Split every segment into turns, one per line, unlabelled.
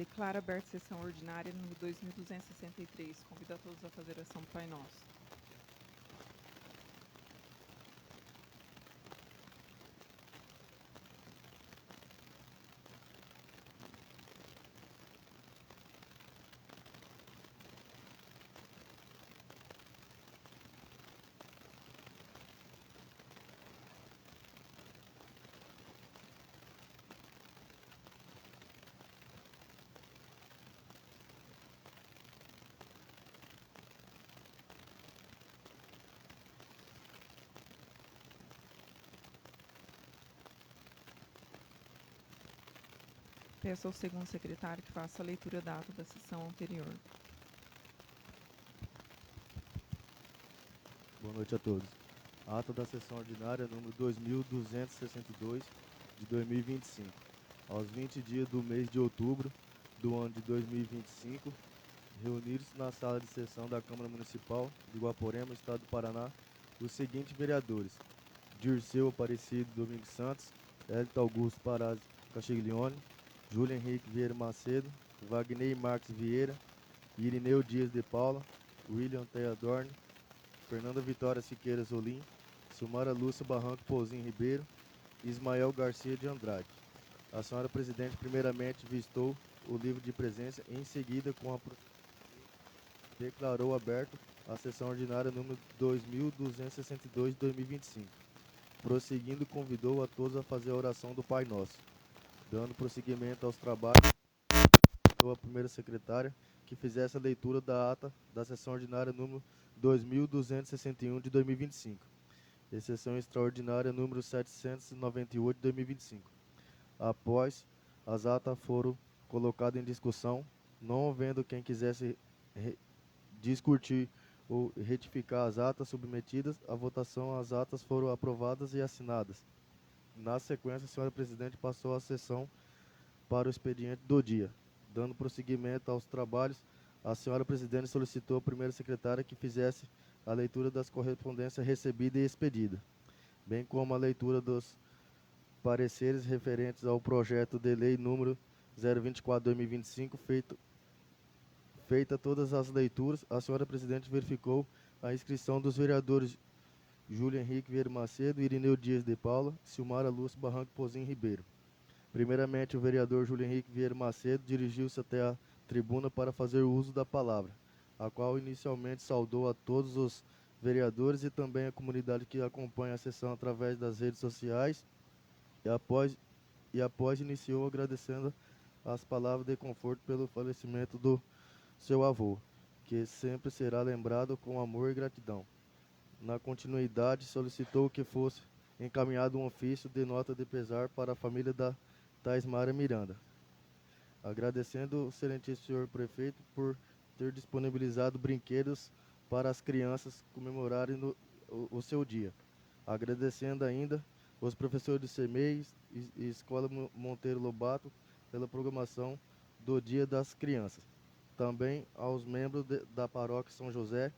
Declaro aberta a sessão ordinária número 2263. Convido a todos a fazer oração do Pai Nosso. Peço ao segundo secretário que faça a leitura da ata da sessão anterior.
Boa noite a todos. Ata da sessão ordinária número 2262 de 2025. Aos 20 dias do mês de outubro do ano de 2025, reuniram-se na sala de sessão da Câmara Municipal de Guaporema, Estado do Paraná, os seguintes vereadores: Dirceu Aparecido Domingos Santos, Hélito Augusto Parazzi Castiglione, Júlio Henrique Vieira Macedo, Wagner Marques Vieira, Irineu Dias de Paula, William Theodorne, Fernanda Vitória Siqueira Zolim, Silmara Lúcia Barranco Pouzinho Ribeiro e Ismael Garcia de Andrade. A senhora presidente primeiramente vistou o livro de presença e em seguida declarou aberto a sessão ordinária número 2262 de 2025. Prosseguindo, convidou a todos a fazer a oração do Pai Nosso. Dando prosseguimento aos trabalhos, a primeira secretária que fizesse a leitura da ata da sessão ordinária número 2261 de 2025, e sessão extraordinária número 798 de 2025. Após as atas foram colocadas em discussão, não havendo quem quisesse discutir ou retificar as atas submetidas à votação, as atas foram aprovadas e assinadas. Na sequência, a senhora presidente passou a sessão para o expediente do dia. Dando prosseguimento aos trabalhos, a senhora presidente solicitou à primeira secretária que fizesse a leitura das correspondências recebidas e expedidas, bem como a leitura dos pareceres referentes ao projeto de lei número 024/2025, feita todas as leituras. A senhora presidente verificou a inscrição dos vereadores Júlio Henrique Vieira Macedo, Irineu Dias de Paula, Silmara Lúcia Barranco Pouzinho Ribeiro. Primeiramente, o vereador Júlio Henrique Vieira Macedo dirigiu-se até a tribuna para fazer uso da palavra, a qual inicialmente saudou a todos os vereadores e também a comunidade que acompanha a sessão através das redes sociais, e após iniciou agradecendo as palavras de conforto pelo falecimento do seu avô, que sempre será lembrado com amor e gratidão. Na continuidade, solicitou que fosse encaminhado um ofício de nota de pesar para a família da Taismara Miranda, agradecendo o excelentíssimo senhor prefeito por ter disponibilizado brinquedos para as crianças comemorarem o seu dia. Agradecendo ainda os professores do CEMEI e Escola Monteiro Lobato pela programação do Dia das Crianças. Também aos membros da Paróquia São José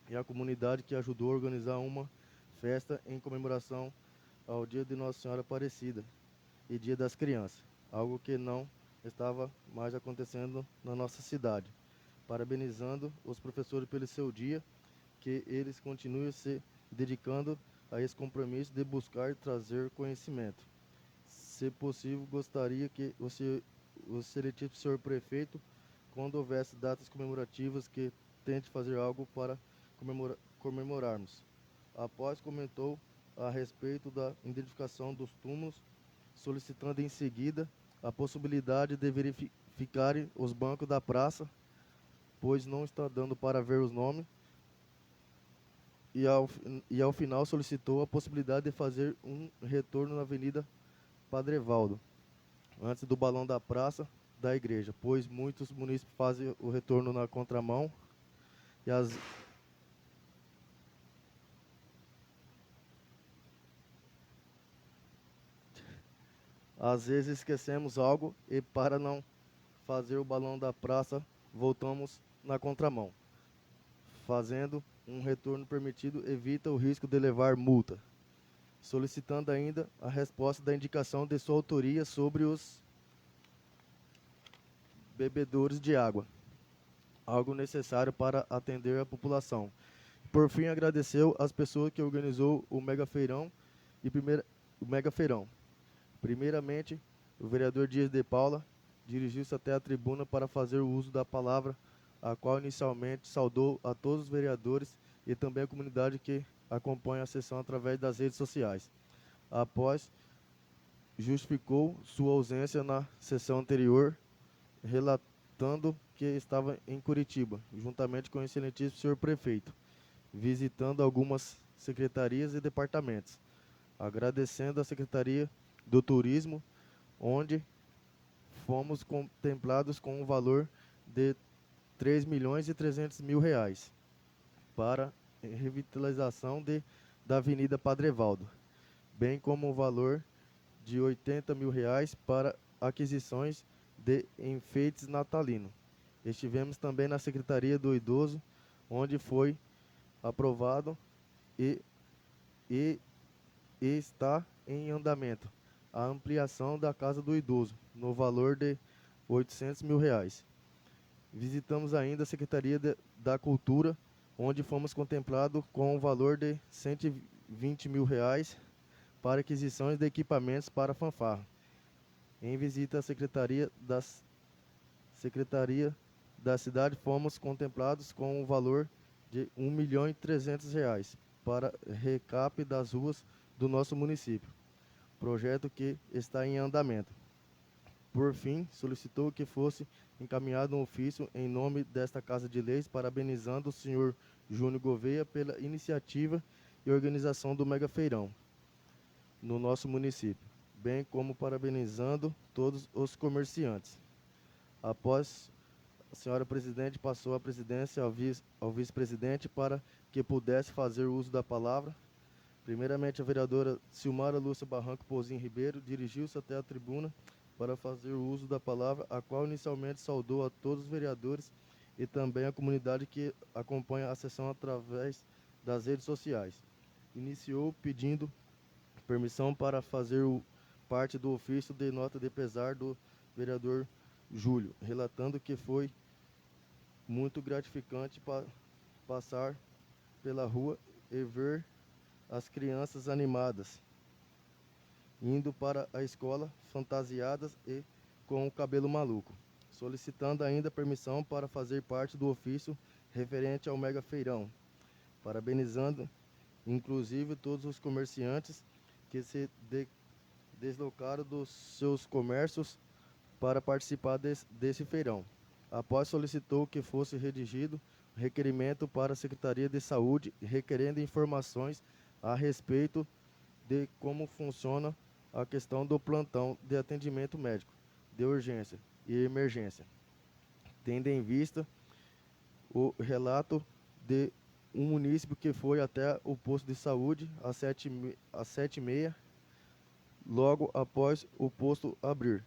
e a comunidade que ajudou a organizar uma festa em comemoração ao Dia de Nossa Senhora Aparecida e Dia das Crianças, algo que não estava mais acontecendo na nossa cidade. Parabenizando os professores pelo seu dia, que eles continuem se dedicando a esse compromisso de buscar e trazer conhecimento. Se possível, gostaria que o excelentíssimo senhor prefeito, quando houvesse datas comemorativas, que tente fazer algo para comemorarmos. Após comentou a respeito da identificação dos túmulos, solicitando em seguida a possibilidade de verificarem os bancos da praça, pois não está dando para ver os nomes, e ao final solicitou a possibilidade de fazer um retorno na Avenida Padre Evaldo, antes do balão da praça da igreja, pois muitos munícipes fazem o retorno na contramão e às vezes esquecemos algo e para não fazer o balão da praça voltamos na contramão. Fazendo um retorno permitido evita o risco de levar multa. Solicitando ainda a resposta da indicação de sua autoria sobre os bebedouros de água, algo necessário para atender a população. Por fim, agradeceu às pessoas que organizou o Mega Feirão o Mega Feirão. Primeiramente, o vereador Dias de Paula dirigiu-se até a tribuna para fazer o uso da palavra, a qual inicialmente saudou a todos os vereadores e também a comunidade que acompanha a sessão através das redes sociais. Após, justificou sua ausência na sessão anterior, relatando que estava em Curitiba, juntamente com o excelentíssimo senhor prefeito, visitando algumas secretarias e departamentos, agradecendo a Secretaria do Turismo, onde fomos contemplados com um valor de 3.300.000 reais para revitalização da Avenida Padre Evaldo, bem como um valor de 80.000 reais para aquisições de enfeites natalinos. Estivemos também na Secretaria do Idoso, onde foi aprovado e está em andamento a ampliação da Casa do Idoso, no valor de 800.000 reais. Visitamos ainda a Secretaria da Cultura, onde fomos contemplados com o valor de 120.000 reais para aquisições de equipamentos para fanfarra. Em visita à Secretaria da Cidade, fomos contemplados com o valor de 1.300.000 reais para recap das ruas do nosso município, projeto que está em andamento. Por fim, solicitou que fosse encaminhado um ofício em nome desta Casa de Leis, parabenizando o senhor Júnior Gouveia pela iniciativa e organização do Mega Feirão no nosso município, bem como parabenizando todos os comerciantes. Após, a senhora presidente passou a presidência ao vice-presidente para que pudesse fazer uso da palavra. Primeiramente, a vereadora Silmara Lúcia Barranco Pozinho Ribeiro dirigiu-se até a tribuna para fazer o uso da palavra, a qual inicialmente saudou a todos os vereadores e também a comunidade que acompanha a sessão através das redes sociais. Iniciou pedindo permissão para fazer parte do ofício de nota de pesar do vereador Júlio, relatando que foi muito gratificante passar pela rua e ver as crianças animadas, indo para a escola fantasiadas e com o cabelo maluco, solicitando ainda permissão para fazer parte do ofício referente ao Mega Feirão, parabenizando inclusive todos os comerciantes que se deslocaram dos seus comércios para participar desse feirão. Após, solicitou que fosse redigido requerimento para a Secretaria de Saúde, requerendo informações a respeito de como funciona a questão do plantão de atendimento médico, de urgência e emergência, tendo em vista o relato de um munícipe que foi até o posto de saúde às 7h30, logo após o posto abrir,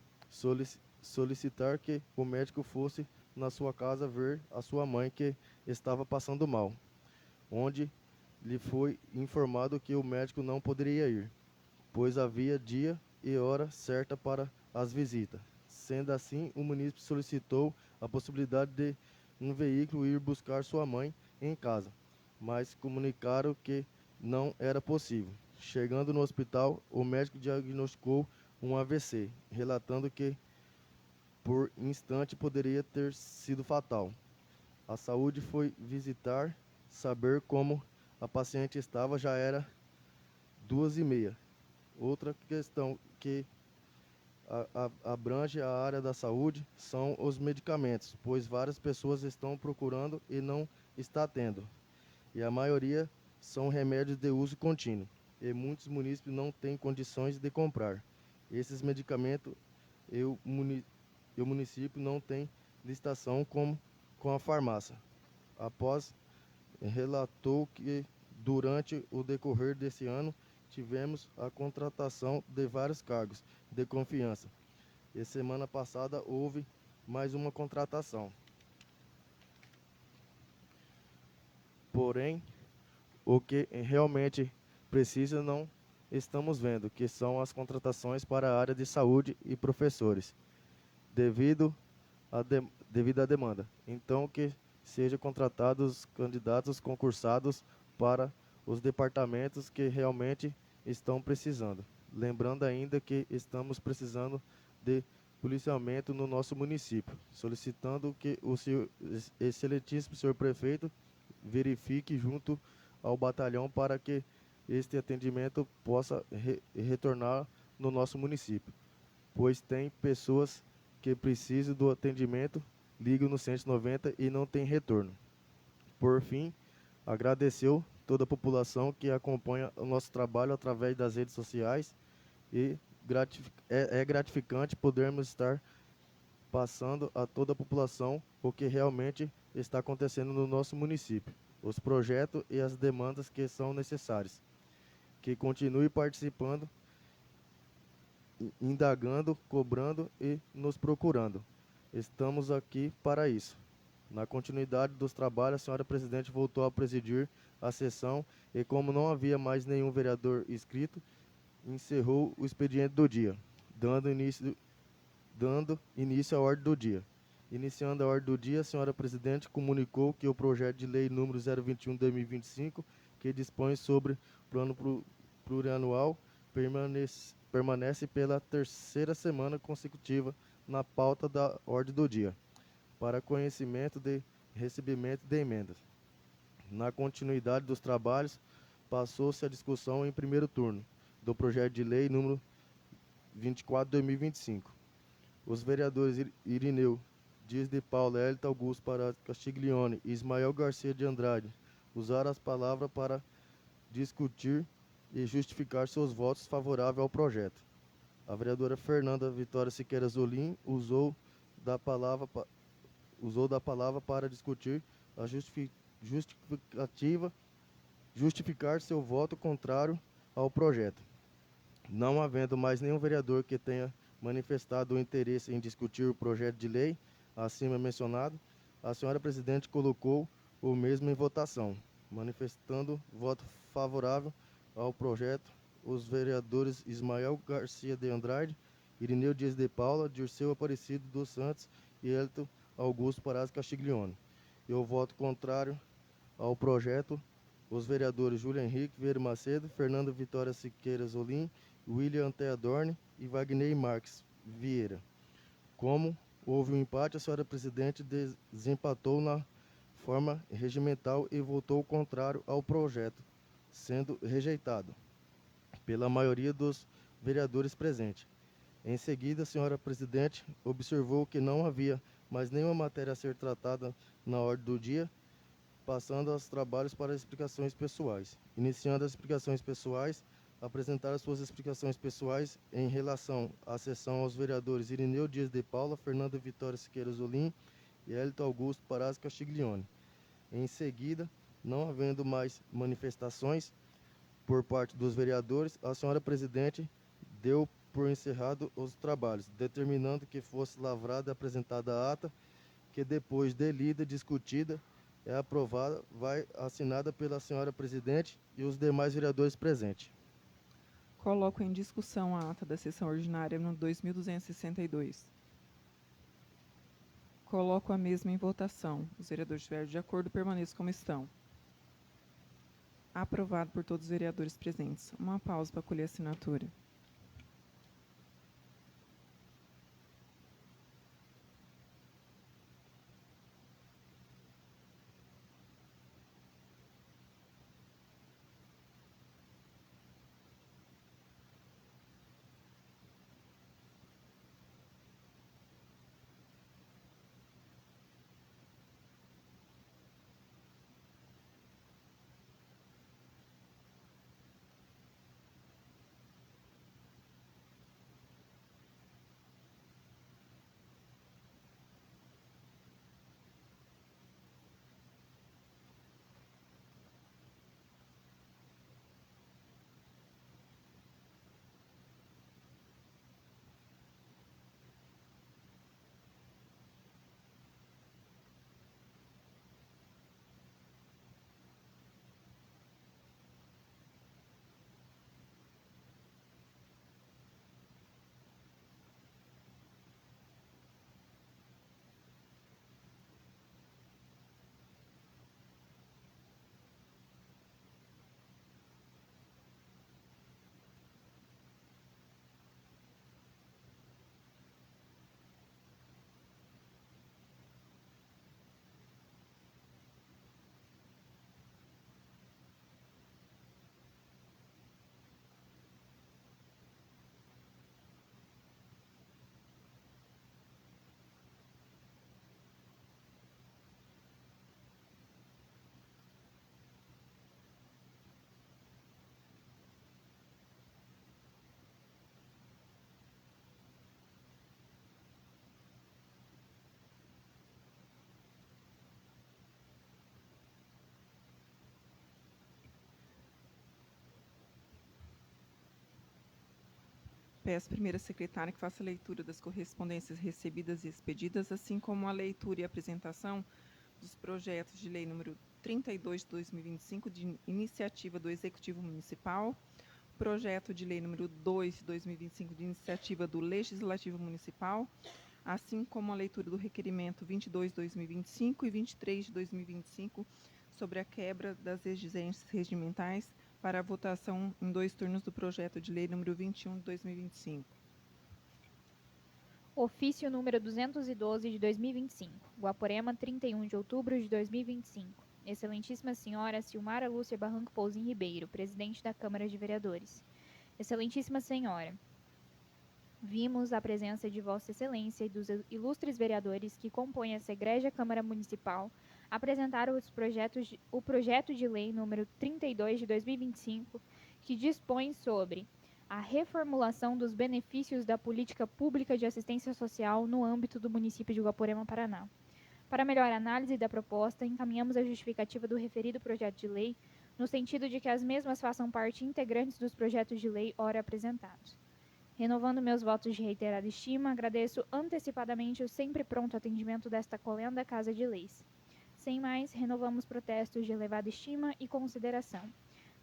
solicitar que o médico fosse na sua casa ver a sua mãe que estava passando mal, onde lhe foi informado que o médico não poderia ir, pois havia dia e hora certa para as visitas. Sendo assim, o munícipe solicitou a possibilidade de um veículo ir buscar sua mãe em casa, mas comunicaram que não era possível. Chegando no hospital, o médico diagnosticou um AVC, relatando que por instante poderia ter sido fatal. A saúde foi visitar, saber como a paciente estava, já era 2h30. Outra questão que abrange a área da saúde são os medicamentos, pois várias pessoas estão procurando e não está tendo. E a maioria são remédios de uso contínuo, e muitos munícipes não têm condições de comprar. Esses medicamentos o município não tem licitação com a farmácia. Após, relatou que durante o decorrer desse ano tivemos a contratação de vários cargos de confiança. E semana passada houve mais uma contratação. Porém, o que realmente precisa não estamos vendo, que são as contratações para a área de saúde e professores. Devido devido à demanda. Então, que sejam contratados candidatos concursados para os departamentos que realmente estão precisando. Lembrando ainda que estamos precisando de policiamento no nosso município, solicitando que o senhor, excelentíssimo senhor prefeito, verifique junto ao batalhão para que este atendimento possa retornar no nosso município, pois tem pessoas que precisam do atendimento, ligam no 190 e não tem retorno. Por fim, agradeceu toda a população que acompanha o nosso trabalho através das redes sociais e é gratificante podermos estar passando a toda a população o que realmente está acontecendo no nosso município, os projetos e as demandas que são necessárias. Que continue participando, indagando, cobrando e nos procurando. Estamos aqui para isso. Na continuidade dos trabalhos, a senhora presidente voltou a presidir a sessão e, como não havia mais nenhum vereador inscrito, encerrou o expediente do dia, dando início à ordem do dia. Iniciando a ordem do dia, a senhora presidente comunicou que o projeto de lei número 021/2025, que dispõe sobre plano plurianual, permanece pela terceira semana consecutiva na pauta da ordem do dia, para conhecimento de recebimento de emendas. Na continuidade dos trabalhos, passou-se a discussão em primeiro turno do projeto de lei número 24/2025. Os vereadores Irineu Dias de Paula, Hélito Augusto Pará Castiglione e Ismael Garcia de Andrade usaram as palavras para discutir e justificar seus votos favoráveis ao projeto. A vereadora Fernanda Vitória Siqueira Zolim usou da palavra para discutir a justificar seu voto contrário ao projeto. Não havendo mais nenhum vereador que tenha manifestado o interesse em discutir o projeto de lei acima mencionado, a senhora presidente colocou o mesmo em votação, manifestando voto favorável ao projeto os vereadores Ismael Garcia de Andrade, Irineu Dias de Paula, Dirceu Aparecido dos Santos e Hélito Augusto Paraz Castiglione. E o voto contrário ao projeto os vereadores Júlio Henrique Vieira Macedo, Fernando Vitória Siqueira Zolim, William Teadorne e Wagner Marques Vieira. Como houve um empate, a senhora presidente desempatou na forma regimental e votou contrário ao projeto, sendo rejeitado pela maioria dos vereadores presentes. Em seguida, a senhora presidente observou que não havia mais nenhuma matéria a ser tratada na ordem do dia, passando aos trabalhos para explicações pessoais. Iniciando as explicações pessoais, apresentar suas explicações pessoais em relação à sessão aos vereadores Irineu Dias de Paula, Fernanda Vitória Siqueira Zolim e Hélito Augusto Paraz Castiglione. Em seguida, não havendo mais manifestações por parte dos vereadores, a senhora presidente deu por encerrado os trabalhos, determinando que fosse lavrada e apresentada a ata, que depois de lida e discutida, é aprovada, vai assinada pela senhora presidente e os demais vereadores presentes.
Coloco em discussão a ata da sessão ordinária no 2262. Coloco a mesma em votação. Os vereadores estiverem de acordo, permaneçam como estão. Aprovado por todos os vereadores presentes. Uma pausa para colher a assinatura. Peço à primeira secretária que faça a leitura das correspondências recebidas e expedidas, assim como a leitura e apresentação dos projetos de lei número 32 de 2025, de iniciativa do Executivo Municipal, projeto de lei número 2 de 2025, de iniciativa do Legislativo Municipal, assim como a leitura do requerimento 22 de 2025 e 23 de 2025, sobre a quebra das exigências regimentais para a votação em 2 turnos do projeto de lei número 21 de 2025.
Ofício número 212 de 2025, Guaporema, 31 de outubro de 2025. Excelentíssima Senhora Silmara Lúcia Barranco Pouzin Ribeiro, Presidente da Câmara de Vereadores. Excelentíssima Senhora, vimos a presença de Vossa Excelência e dos ilustres vereadores que compõem essa egrégia Câmara Municipal apresentar o projeto de lei número 32 de 2025, que dispõe sobre a reformulação dos benefícios da política pública de assistência social no âmbito do município de Guaporema, Paraná. Para melhor análise da proposta, encaminhamos a justificativa do referido projeto de lei, no sentido de que as mesmas façam parte integrantes dos projetos de lei ora apresentados. Renovando meus votos de reiterada estima, agradeço antecipadamente o sempre pronto atendimento desta colenda Casa de Leis. Sem mais, renovamos protestos de elevada estima e consideração.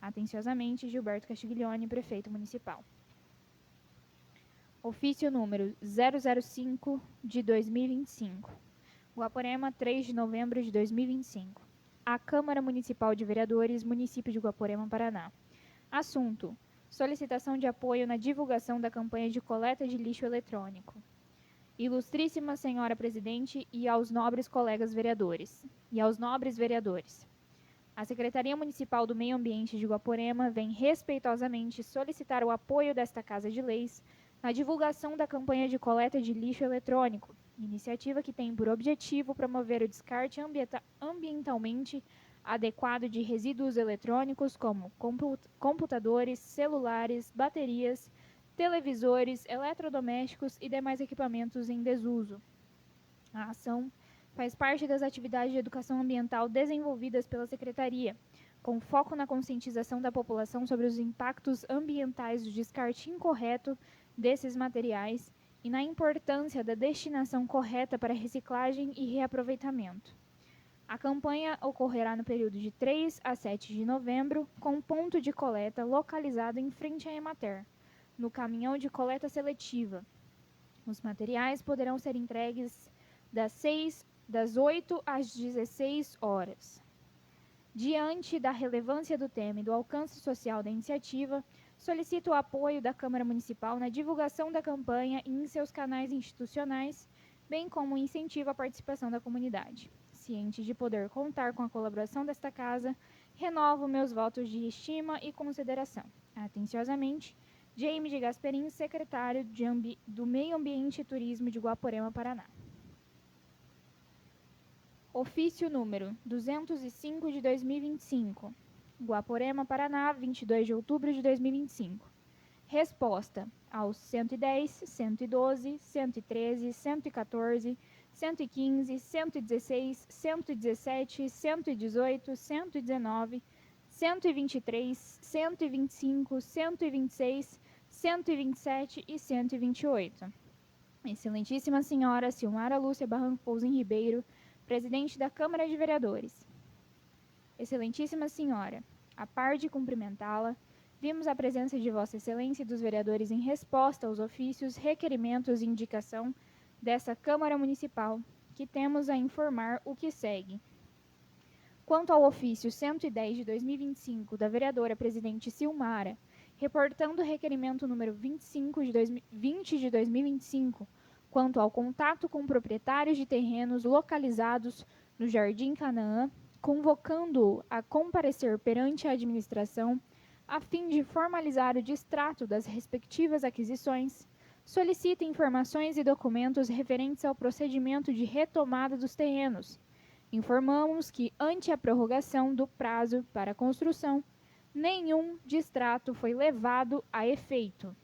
Atenciosamente, Gilberto Castiglione, Prefeito Municipal. Ofício número 005 de 2025. Guaporema, 3 de novembro de 2025. A Câmara Municipal de Vereadores, Município de Guaporema, Paraná. Assunto: solicitação de apoio na divulgação da campanha de coleta de lixo eletrônico. Ilustríssima Senhora Presidente e aos nobres colegas vereadores. A Secretaria Municipal do Meio Ambiente de Guaporema vem respeitosamente solicitar o apoio desta Casa de Leis na divulgação da campanha de coleta de lixo eletrônico, iniciativa que tem por objetivo promover o descarte ambientalmente adequado de resíduos eletrônicos como computadores, celulares, baterias, televisores, eletrodomésticos e demais equipamentos em desuso. A ação faz parte das atividades de educação ambiental desenvolvidas pela Secretaria, com foco na conscientização da população sobre os impactos ambientais do descarte incorreto desses materiais e na importância da destinação correta para reciclagem e reaproveitamento. A campanha ocorrerá no período de 3 a 7 de novembro, com ponto de coleta localizado em frente à Emater, no caminhão de coleta seletiva. Os materiais poderão ser entregues das 8 às 16 horas. Diante da relevância do tema e do alcance social da iniciativa, solicito o apoio da Câmara Municipal na divulgação da campanha e em seus canais institucionais, bem como incentivo à participação da comunidade. Ciente de poder contar com a colaboração desta Casa, renovo meus votos de estima e consideração. Atenciosamente, Jaime de Gasperin, Secretário do Meio Ambiente e Turismo de Guaporema, Paraná. Ofício número 205 de 2025. Guaporema, Paraná, 22 de outubro de 2025. Resposta aos 110, 112, 113, 114, 115, 116, 117, 118, 119, 123, 125, 126, 127 e 128. Excelentíssima Senhora Silmara Lúcia Barranco Pouzin Ribeiro, Presidente da Câmara de Vereadores. Excelentíssima Senhora, a par de cumprimentá-la, vimos a presença de Vossa Excelência e dos vereadores em resposta aos ofícios, requerimentos e indicação dessa Câmara Municipal, que temos a informar o que segue. Quanto ao ofício 110 de 2025 da vereadora Presidente Silmara, reportando o requerimento número 20 de 2025, quanto ao contato com proprietários de terrenos localizados no Jardim Canaã, convocando-o a comparecer perante a administração, a fim de formalizar o distrato das respectivas aquisições, solicita informações e documentos referentes ao procedimento de retomada dos terrenos. Informamos que, ante a prorrogação do prazo para a construção, nenhum distrato foi levado a efeito.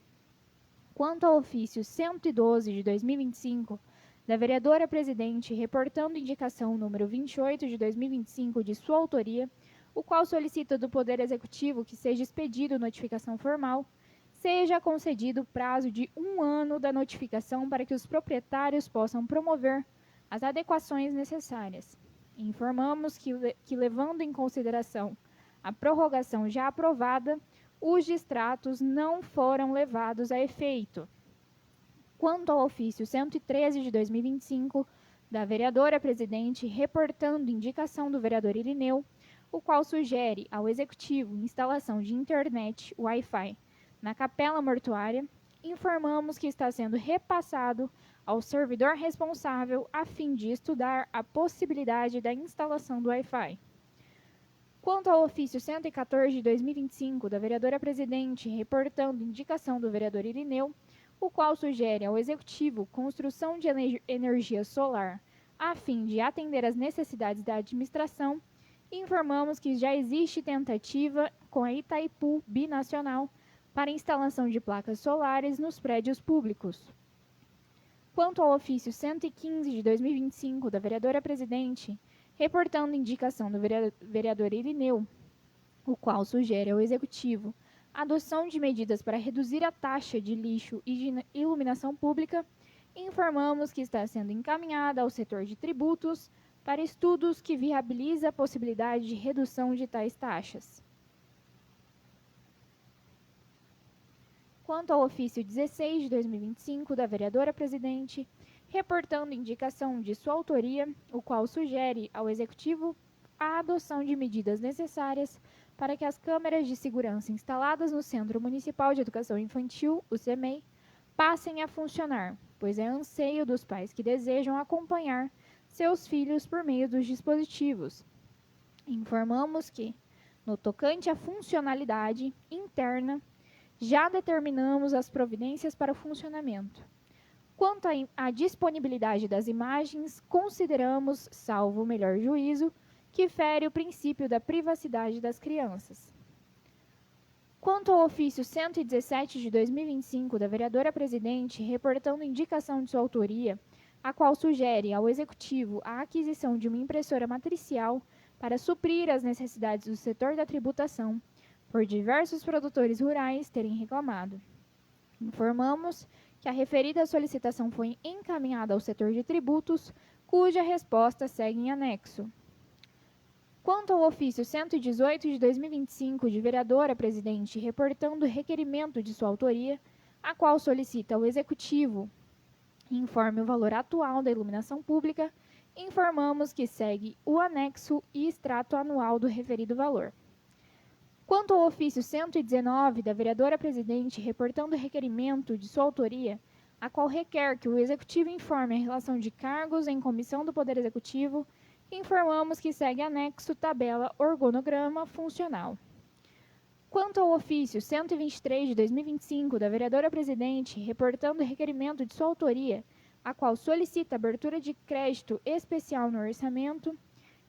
Quanto ao ofício 112 de 2025, da vereadora Presidente, reportando indicação número 28 de 2025 de sua autoria, o qual solicita do Poder Executivo que seja expedido notificação formal, seja concedido prazo de 1 ano da notificação para que os proprietários possam promover as adequações necessárias. Informamos que levando em consideração a prorrogação já aprovada, os distratos não foram levados a efeito. Quanto ao ofício 113 de 2025, da vereadora presidente, reportando indicação do vereador Irineu, o qual sugere ao Executivo instalação de internet Wi-Fi na capela mortuária, informamos que está sendo repassado ao servidor responsável a fim de estudar a possibilidade da instalação do Wi-Fi. Quanto ao ofício 114 de 2025, da vereadora presidente, reportando indicação do vereador Irineu, o qual sugere ao Executivo construção de energia solar a fim de atender às necessidades da administração, informamos que já existe tentativa com a Itaipu Binacional para instalação de placas solares nos prédios públicos. Quanto ao ofício 115 de 2025, da vereadora presidente, reportando indicação do vereador Irineu, o qual sugere ao Executivo a adoção de medidas para reduzir a taxa de lixo e de iluminação pública, informamos que está sendo encaminhada ao setor de tributos para estudos que viabilizam a possibilidade de redução de tais taxas. Quanto ao ofício 16 de 2025, da vereadora presidente, reportando indicação de sua autoria, o qual sugere ao Executivo a adoção de medidas necessárias para que as câmeras de segurança instaladas no Centro Municipal de Educação Infantil, o CEMEI, passem a funcionar, pois é anseio dos pais que desejam acompanhar seus filhos por meio dos dispositivos. Informamos que, no tocante à funcionalidade interna, já determinamos as providências para o funcionamento. Quanto à disponibilidade das imagens, consideramos, salvo o melhor juízo, que fere o princípio da privacidade das crianças. Quanto ao ofício 117 de 2025, da vereadora presidente, reportando indicação de sua autoria, a qual sugere ao Executivo a aquisição de uma impressora matricial para suprir as necessidades do setor da tributação, por diversos produtores rurais terem reclamado. Informamos que a referida solicitação foi encaminhada ao setor de tributos, cuja resposta segue em anexo. Quanto ao ofício 118 de 2025, de vereadora presidente, reportando requerimento de sua autoria, a qual solicita ao Executivo informe o valor atual da iluminação pública, informamos que segue o anexo e extrato anual do referido valor. Quanto ao ofício 119, da vereadora presidente, reportando requerimento de sua autoria, a qual requer que o Executivo informe a relação de cargos em comissão do Poder Executivo, informamos que segue anexo tabela organograma funcional. Quanto ao ofício 123 de 2025, da vereadora presidente, reportando requerimento de sua autoria, a qual solicita abertura de crédito especial no orçamento,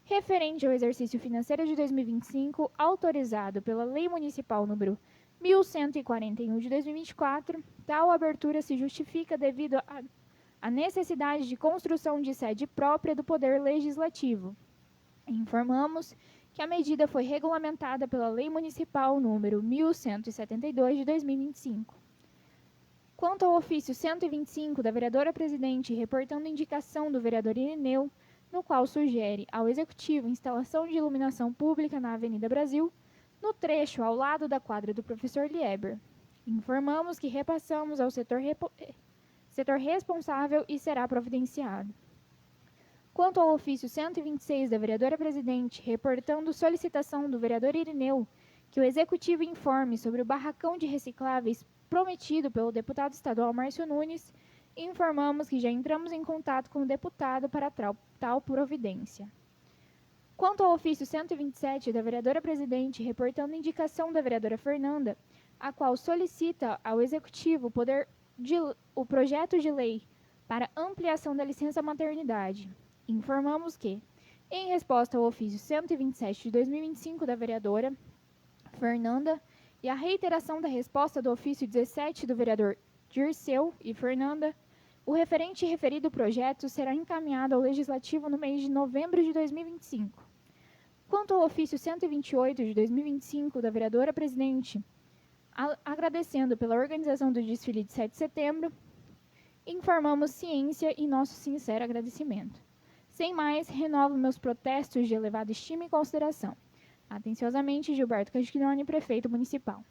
referente ao exercício financeiro de 2025, autorizado pela Lei Municipal número 1141 de 2024, tal abertura se justifica devido à necessidade de construção de sede própria do Poder Legislativo. Informamos que a medida foi regulamentada pela Lei Municipal número 1172 de 2025. Quanto ao ofício 125 da vereadora presidente, reportando indicação do vereador Irineu, no qual sugere ao Executivo instalação de iluminação pública na Avenida Brasil, no trecho ao lado da quadra do professor Lieber. Informamos que repassamos ao setor responsável e será providenciado. Quanto ao ofício 126 da vereadora presidente, reportando solicitação do vereador Irineu que o Executivo informe sobre o barracão de recicláveis prometido pelo deputado estadual Márcio Nunes, informamos que já entramos em contato com o deputado para tal providência. Quanto ao ofício 127 da vereadora presidente, reportando indicação da vereadora Fernanda, a qual solicita ao Executivo o projeto de lei para ampliação da licença maternidade, informamos que, em resposta ao ofício 127 de 2025 da vereadora Fernanda e a reiteração da resposta do ofício 17 do vereador Dirceu e Fernanda, o referido projeto será encaminhado ao Legislativo no mês de novembro de 2025. Quanto ao ofício 128 de 2025 da vereadora presidente, Agradecendo pela organização do desfile de 7 de setembro, informamos ciência e nosso sincero agradecimento. Sem mais, renovo meus protestos de elevada estima e consideração. Atenciosamente, Gilberto Castiglione, Prefeito Municipal.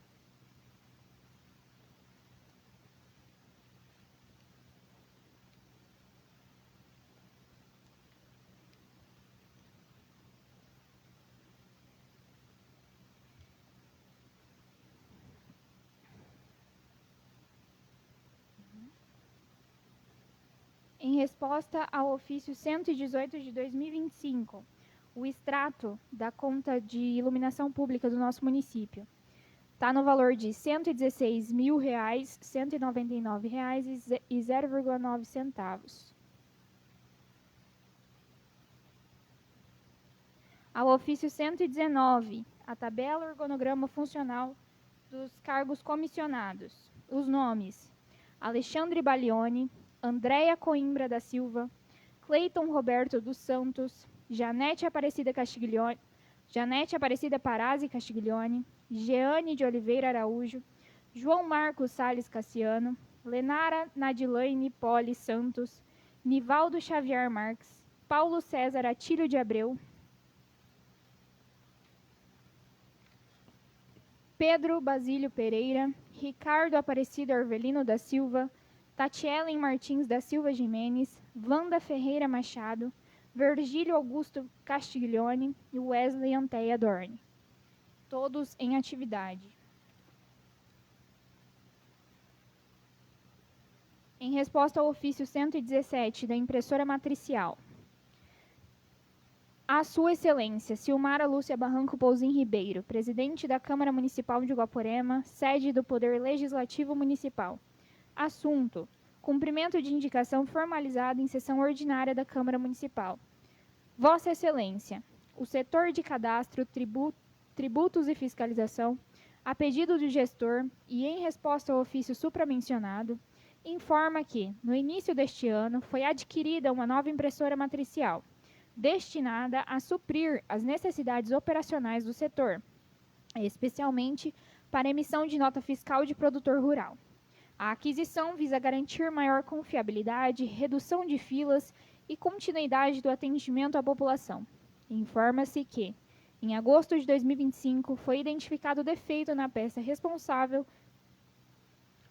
Em resposta ao ofício 118 de 2025, o extrato da conta de iluminação pública do nosso município está no valor de R$ 116.000, R$ 199,09. Ao ofício 119, a tabela organograma funcional dos cargos comissionados. Os nomes: Alexandre Balione, Andréia Coimbra da Silva, Cleiton Roberto dos Santos, Janete Aparecida Parazzi Castiglione, Jeane de Oliveira Araújo, João Marcos Salles Cassiano, Lenara Nadilaine Poli Santos, Nivaldo Xavier Marques, Paulo César Atílio de Abreu, Pedro Basílio Pereira, Ricardo Aparecido Arvelino da Silva, Tatielen Martins da Silva Jimenez, Wanda Ferreira Machado, Virgílio Augusto Castiglione e Wesley Anteia Dorne. Todos em atividade. Em resposta ao ofício 117 da impressora matricial, a Sua Excelência Silmara Lúcia Barranco Pouzin Ribeiro, Presidente da Câmara Municipal de Guaporema, sede do Poder Legislativo Municipal. Assunto: cumprimento de indicação formalizada em sessão ordinária da Câmara Municipal. Vossa Excelência, o setor de cadastro, tributos e fiscalização, a pedido do gestor e em resposta ao ofício supramencionado, informa que, no início deste ano, foi adquirida uma nova impressora matricial, destinada a suprir as necessidades operacionais do setor, especialmente para emissão de nota fiscal de produtor rural. A aquisição visa garantir maior confiabilidade, redução de filas e continuidade do atendimento à população. Informa-se que, em agosto de 2025, foi identificado defeito na peça responsável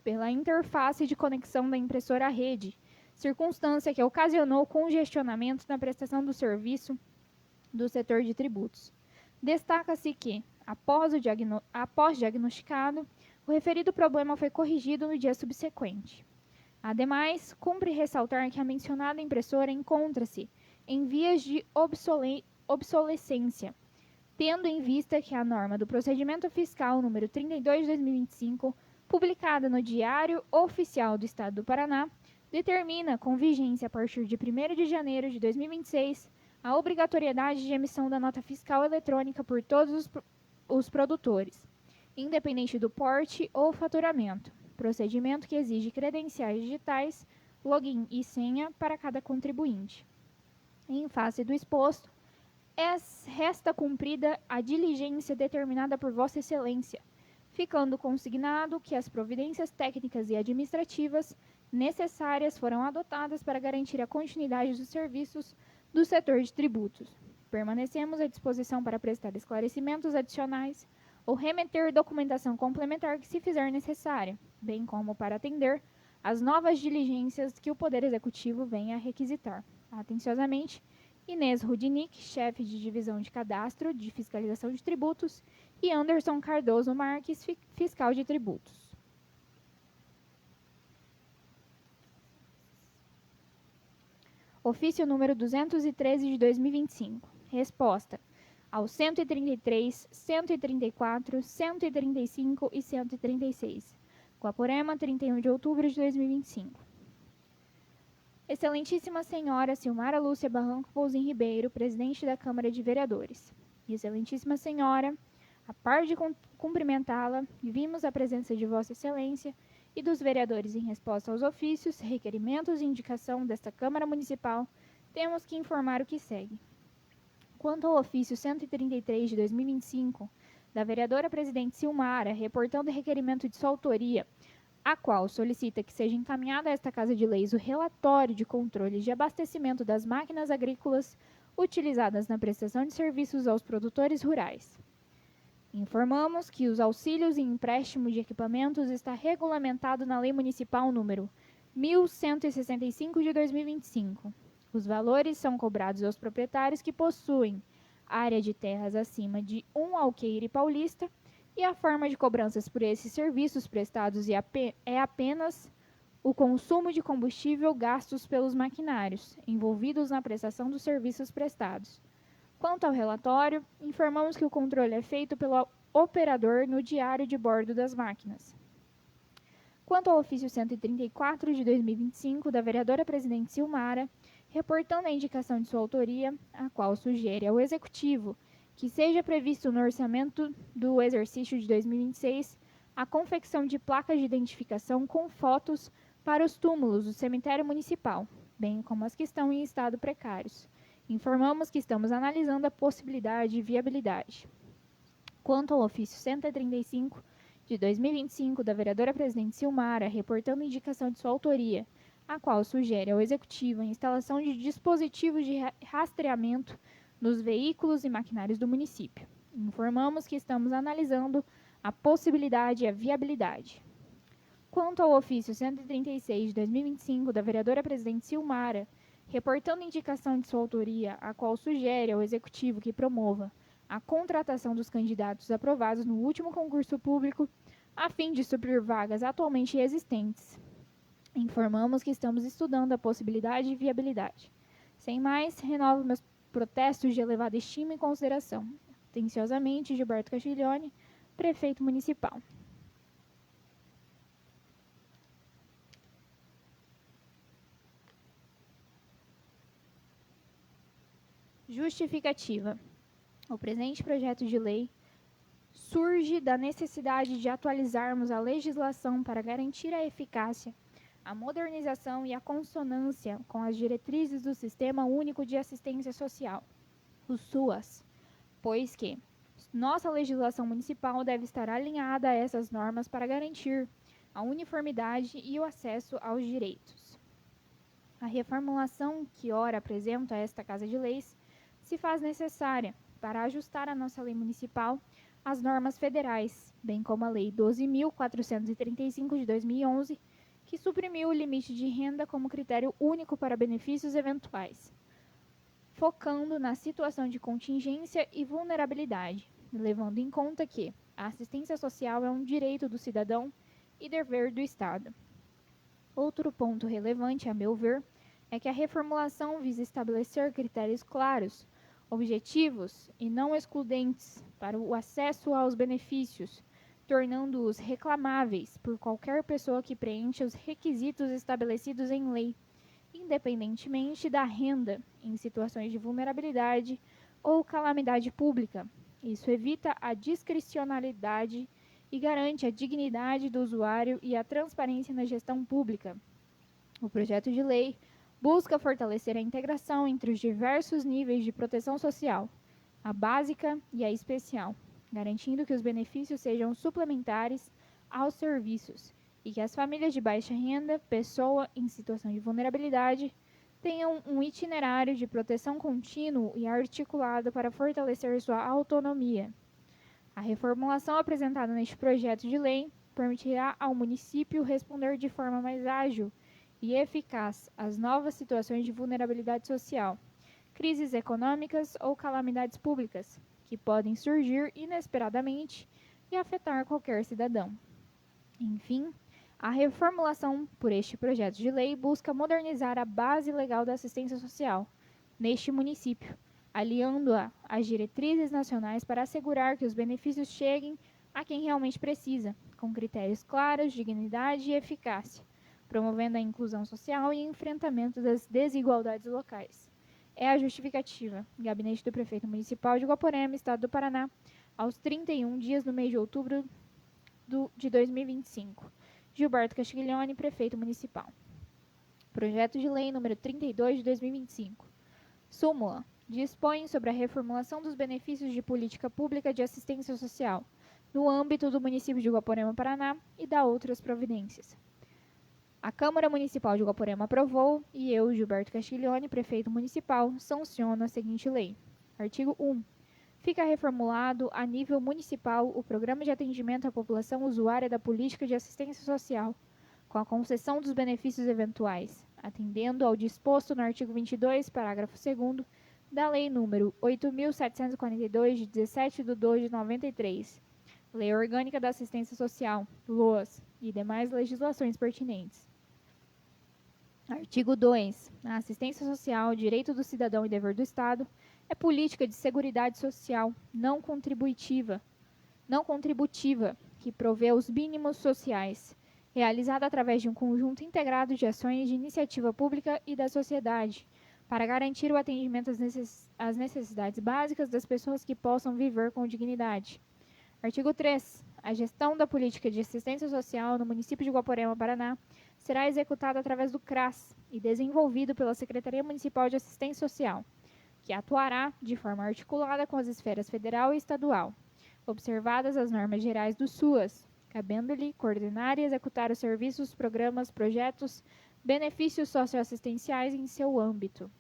pela interface de conexão da impressora à rede, circunstância que ocasionou congestionamento na prestação do serviço do setor de tributos. Destaca-se que, após diagnosticado, o referido problema foi corrigido no dia subsequente. Ademais, cumpre ressaltar que a mencionada impressora encontra-se em vias de obsolescência, tendo em vista que a norma do Procedimento Fiscal número 32 de 2025, publicada no Diário Oficial do Estado do Paraná, determina, com vigência a partir de 1º de janeiro de 2026, a obrigatoriedade de emissão da nota fiscal eletrônica por todos os produtores, independente do porte ou faturamento, procedimento que exige credenciais digitais, login e senha para cada contribuinte. Em face do exposto, resta cumprida a diligência determinada por Vossa Excelência, ficando consignado que as providências técnicas e administrativas necessárias foram adotadas para garantir a continuidade dos serviços do setor de tributos. Permanecemos à disposição para prestar esclarecimentos adicionais ou remeter documentação complementar que se fizer necessária, bem como para atender às novas diligências que o Poder Executivo venha a requisitar. Atenciosamente, Inês Rudinick, chefe de Divisão de Cadastro de Fiscalização de Tributos, e Anderson Cardoso Marques, fiscal de tributos. Ofício número 213 de 2025. Resposta aos 133, 134, 135 e 136. Guaporema, 31 de outubro de 2025. Excelentíssima Senhora Silmara Lúcia Barranco Pouzin Ribeiro, Presidente da Câmara de Vereadores. Excelentíssima Senhora, a par de cumprimentá-la, vimos a presença de Vossa Excelência e dos vereadores em resposta aos ofícios, requerimentos e indicação desta Câmara Municipal, temos que informar o que segue. Quanto ao ofício 133 de 2025, da vereadora presidente Silmara, reportando requerimento de sua autoria, a qual solicita que seja encaminhado a esta Casa de Leis o relatório de controle de abastecimento das máquinas agrícolas utilizadas na prestação de serviços aos produtores rurais. Informamos que os auxílios e empréstimo de equipamentos está regulamentado na Lei Municipal número 1165 de 2025. Os valores são cobrados aos proprietários que possuem área de terras acima de 1 alqueire paulista e a forma de cobranças por esses serviços prestados é apenas o consumo de combustível gastos pelos maquinários envolvidos na prestação dos serviços prestados. Quanto ao relatório, informamos que o controle é feito pelo operador no diário de bordo das máquinas. Quanto ao ofício 134 de 2025 da vereadora presidente Silmara, reportando a indicação de sua autoria, a qual sugere ao Executivo que seja previsto no orçamento do exercício de 2026 a confecção de placas de identificação com fotos para os túmulos do cemitério municipal, bem como as que estão em estado precários. Informamos que estamos analisando a possibilidade e viabilidade. Quanto ao ofício 135 de 2025 da vereadora presidente Silmara, reportando indicação de sua autoria, a qual sugere ao Executivo a instalação de dispositivos de rastreamento nos veículos e maquinários do município. Informamos que estamos analisando a possibilidade e a viabilidade. Quanto ao ofício 136 de 2025 da vereadora presidente Silmara, reportando indicação de sua autoria, a qual sugere ao Executivo que promova a contratação dos candidatos aprovados no último concurso público, a fim de suprir vagas atualmente existentes. Informamos que estamos estudando a possibilidade e viabilidade. Sem mais, renovo meus protestos de elevada estima e consideração. Atenciosamente, Gilberto Castiglione, prefeito municipal. Justificativa. O presente projeto de lei surge da necessidade de atualizarmos a legislação para garantir a eficácia, a modernização e a consonância com as diretrizes do Sistema Único de Assistência Social, o SUAS, pois que nossa legislação municipal deve estar alinhada a essas normas para garantir a uniformidade e o acesso aos direitos. A reformulação que ora apresento a esta Casa de Leis se faz necessária para ajustar a nossa lei municipal às normas federais, bem como a Lei 12.435 de 2011, que suprimiu o limite de renda como critério único para benefícios eventuais, focando na situação de contingência e vulnerabilidade, levando em conta que a assistência social é um direito do cidadão e dever do Estado. Outro ponto relevante, a meu ver, é que a reformulação visa estabelecer critérios claros, objetivos e não excludentes para o acesso aos benefícios, tornando-os reclamáveis por qualquer pessoa que preencha os requisitos estabelecidos em lei, independentemente da renda, em situações de vulnerabilidade ou calamidade pública. Isso evita a discricionalidade e garante a dignidade do usuário e a transparência na gestão pública. O projeto de lei busca fortalecer a integração entre os diversos níveis de proteção social, a básica e a especial, garantindo que os benefícios sejam suplementares aos serviços e que as famílias de baixa renda, pessoa em situação de vulnerabilidade, tenham um itinerário de proteção contínuo e articulado para fortalecer sua autonomia. A reformulação apresentada neste projeto de lei permitirá ao município responder de forma mais ágil e eficaz às novas situações de vulnerabilidade social, crises econômicas ou calamidades públicas, que podem surgir inesperadamente e afetar qualquer cidadão. Enfim, a reformulação por este projeto de lei busca modernizar a base legal da assistência social neste município, aliando-a às diretrizes nacionais para assegurar que os benefícios cheguem a quem realmente precisa, com critérios claros, dignidade e eficácia, promovendo a inclusão social e enfrentamento das desigualdades locais. É a justificativa. Gabinete do Prefeito Municipal de Guaporema, Estado do Paraná, aos 31 dias do mês de outubro de 2025. Gilberto Castiglione, Prefeito Municipal. Projeto de Lei número 32 de 2025. Súmula. dispõe sobre a reformulação dos benefícios de política pública de assistência social no âmbito do município de Guaporema, Paraná, e dá outras providências. A Câmara Municipal de Guaporema aprovou e eu, Gilberto Castiglione, prefeito municipal, sanciono a seguinte lei. Artigo 1. Fica reformulado a nível municipal o Programa de Atendimento à População Usuária da Política de Assistência Social, com a concessão dos benefícios eventuais, atendendo ao disposto no artigo 22, parágrafo 2º, da Lei nº 8.742, de 17/2/93, Lei Orgânica da Assistência Social, LOAS, e demais legislações pertinentes. Artigo 2. A assistência social, direito do cidadão e dever do Estado, é política de seguridade social não contributiva, que provê os mínimos sociais, realizada através de um conjunto integrado de ações de iniciativa pública e da sociedade, para garantir o atendimento às necessidades básicas das pessoas que possam viver com dignidade. Artigo 3. A gestão da política de assistência social no município de Guaporema, Paraná, será executada através do CRAS e desenvolvido pela Secretaria Municipal de Assistência Social, que atuará de forma articulada com as esferas federal e estadual, observadas as normas gerais do SUAS, cabendo-lhe coordenar e executar os serviços, programas, projetos, benefícios socioassistenciais em seu âmbito.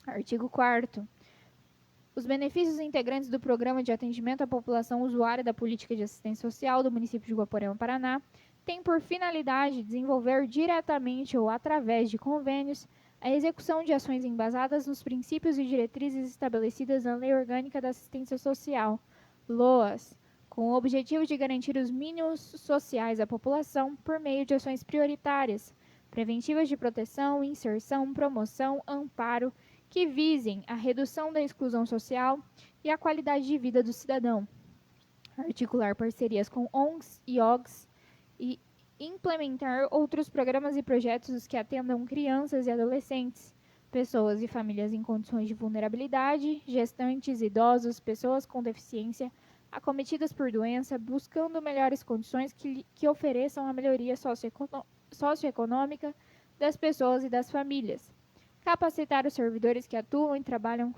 Artigo 4º. Os benefícios integrantes do Programa de Atendimento à População Usuária da Política de Assistência Social do município de Guaporema, Paraná, têm por finalidade desenvolver diretamente ou através de convênios a execução de ações embasadas nos princípios e diretrizes estabelecidas na Lei Orgânica da Assistência Social, LOAS, com o objetivo de garantir os mínimos sociais à população por meio de ações prioritárias, preventivas de proteção, inserção, promoção, amparo, que visem a redução da exclusão social e a qualidade de vida do cidadão. Articular parcerias com ONGs e OGs e implementar outros programas e projetos que atendam crianças e adolescentes, pessoas e famílias em condições de vulnerabilidade, gestantes, idosos, pessoas com deficiência, acometidas por doença, buscando melhores condições que ofereçam a melhoria socioeconômica das pessoas e das famílias. Capacitar os servidores que atuam e trabalham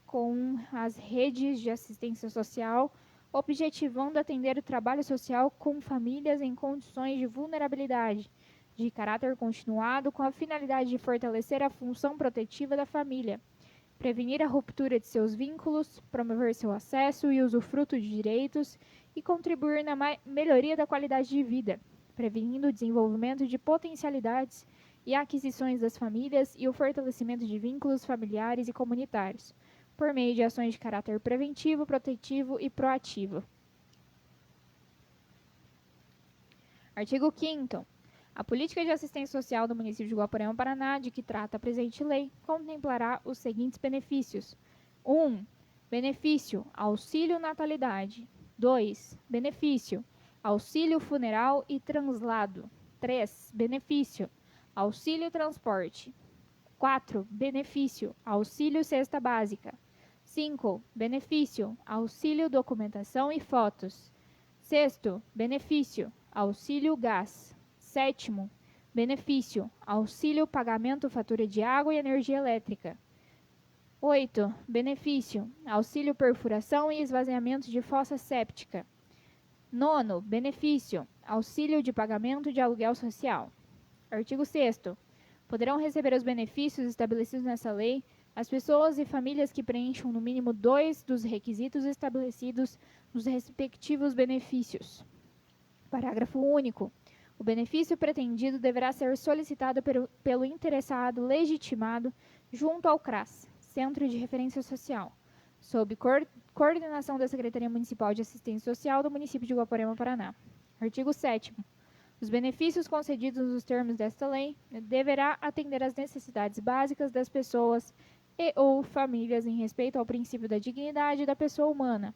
com as redes de assistência social, objetivando atender o trabalho social com famílias em condições de vulnerabilidade, de caráter continuado, com a finalidade de fortalecer a função protetiva da família, prevenir a ruptura de seus vínculos, promover seu acesso e usufruto de direitos e contribuir na melhoria da qualidade de vida, prevenindo o desenvolvimento de potencialidades e aquisições das famílias e o fortalecimento de vínculos familiares e comunitários, por meio de ações de caráter preventivo, protetivo e proativo. Artigo 5º. A política de assistência social do município de Guaporema, Paraná, de que trata a presente lei, contemplará os seguintes benefícios. 1. Benefício auxílio natalidade. 2. Benefício auxílio funeral e translado. 3. Benefício auxílio transporte. 4. Benefício auxílio cesta básica. 5. Benefício auxílio documentação e fotos. 6. Benefício auxílio gás. 7. Benefício auxílio pagamento fatura de água e energia elétrica. 8. Benefício auxílio perfuração e esvaziamento de fossa séptica. 9. Benefício auxílio de pagamento de aluguel social. Artigo 6º. Poderão receber os benefícios estabelecidos nessa lei as pessoas e famílias que preencham no mínimo 2 dos requisitos estabelecidos nos respectivos benefícios. Parágrafo único. O benefício pretendido deverá ser solicitado pelo interessado legitimado junto ao CRAS, Centro de Referência Social, sob coordenação da Secretaria Municipal de Assistência Social do município de Guaporema, Paraná. Artigo 7º. Os benefícios concedidos nos termos desta lei deverá atender às necessidades básicas das pessoas e ou famílias em respeito ao princípio da dignidade da pessoa humana,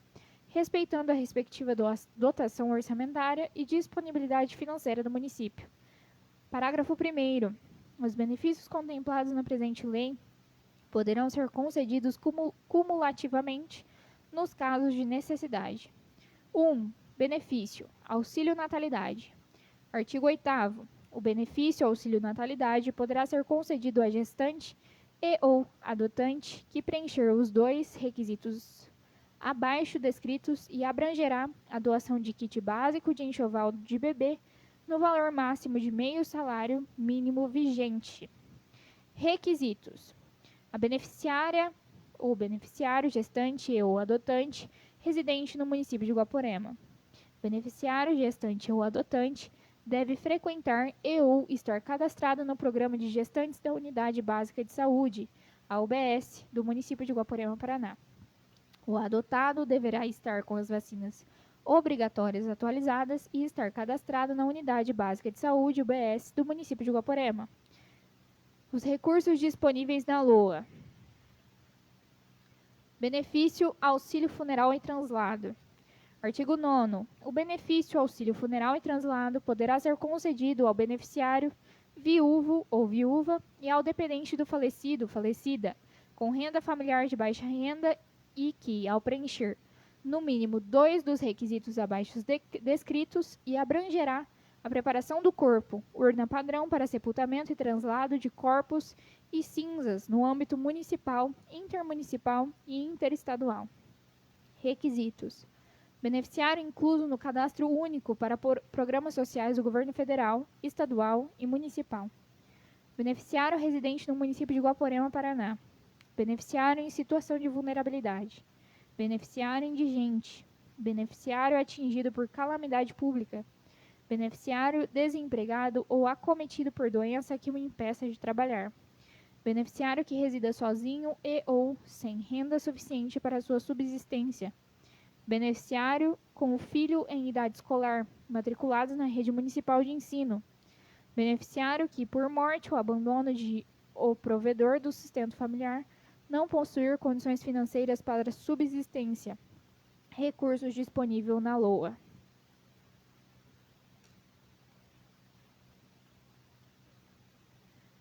respeitando a respectiva dotação orçamentária e disponibilidade financeira do município. Parágrafo 1º. Os benefícios contemplados na presente lei poderão ser concedidos cumulativamente nos casos de necessidade. 1. Benefício auxílio natalidade. Artigo 8º. O benefício auxílio natalidade poderá ser concedido à gestante e ou adotante que preencher os dois requisitos abaixo descritos e abrangerá a doação de kit básico de enxoval de bebê no valor máximo de meio salário mínimo vigente. Requisitos: a beneficiária ou beneficiário, gestante e ou adotante, residente no município de Guaporema. Beneficiário, gestante ou adotante deve frequentar e ou estar cadastrado no Programa de Gestantes da Unidade Básica de Saúde, a UBS, do município de Guaporema, Paraná. O adotado deverá estar com as vacinas obrigatórias atualizadas e estar cadastrado na Unidade Básica de Saúde, UBS, do município de Guaporema. Os recursos disponíveis na LOA. Benefício Auxílio Funeral e Translado. Artigo 9º. O benefício auxílio funeral e translado poderá ser concedido ao beneficiário, viúvo ou viúva e ao dependente do falecido, falecida, com renda familiar de baixa renda e que, ao preencher, no mínimo 2 dos requisitos abaixo descritos, e abrangerá a preparação do corpo, urna padrão para sepultamento e translado de corpos e cinzas no âmbito municipal, intermunicipal e interestadual. Requisitos: beneficiário incluso no cadastro único para programas sociais do governo federal, estadual e municipal. Beneficiário residente no município de Guaporema, Paraná. Beneficiário em situação de vulnerabilidade. Beneficiário indigente. Beneficiário atingido por calamidade pública. Beneficiário desempregado ou acometido por doença que o impeça de trabalhar. Beneficiário que resida sozinho e ou sem renda suficiente para sua subsistência. Beneficiário com o filho em idade escolar, matriculados na rede municipal de ensino. Beneficiário que, por morte ou abandono de o provedor do sustento familiar, não possuir condições financeiras para subsistência. Recursos disponíveis na LOA.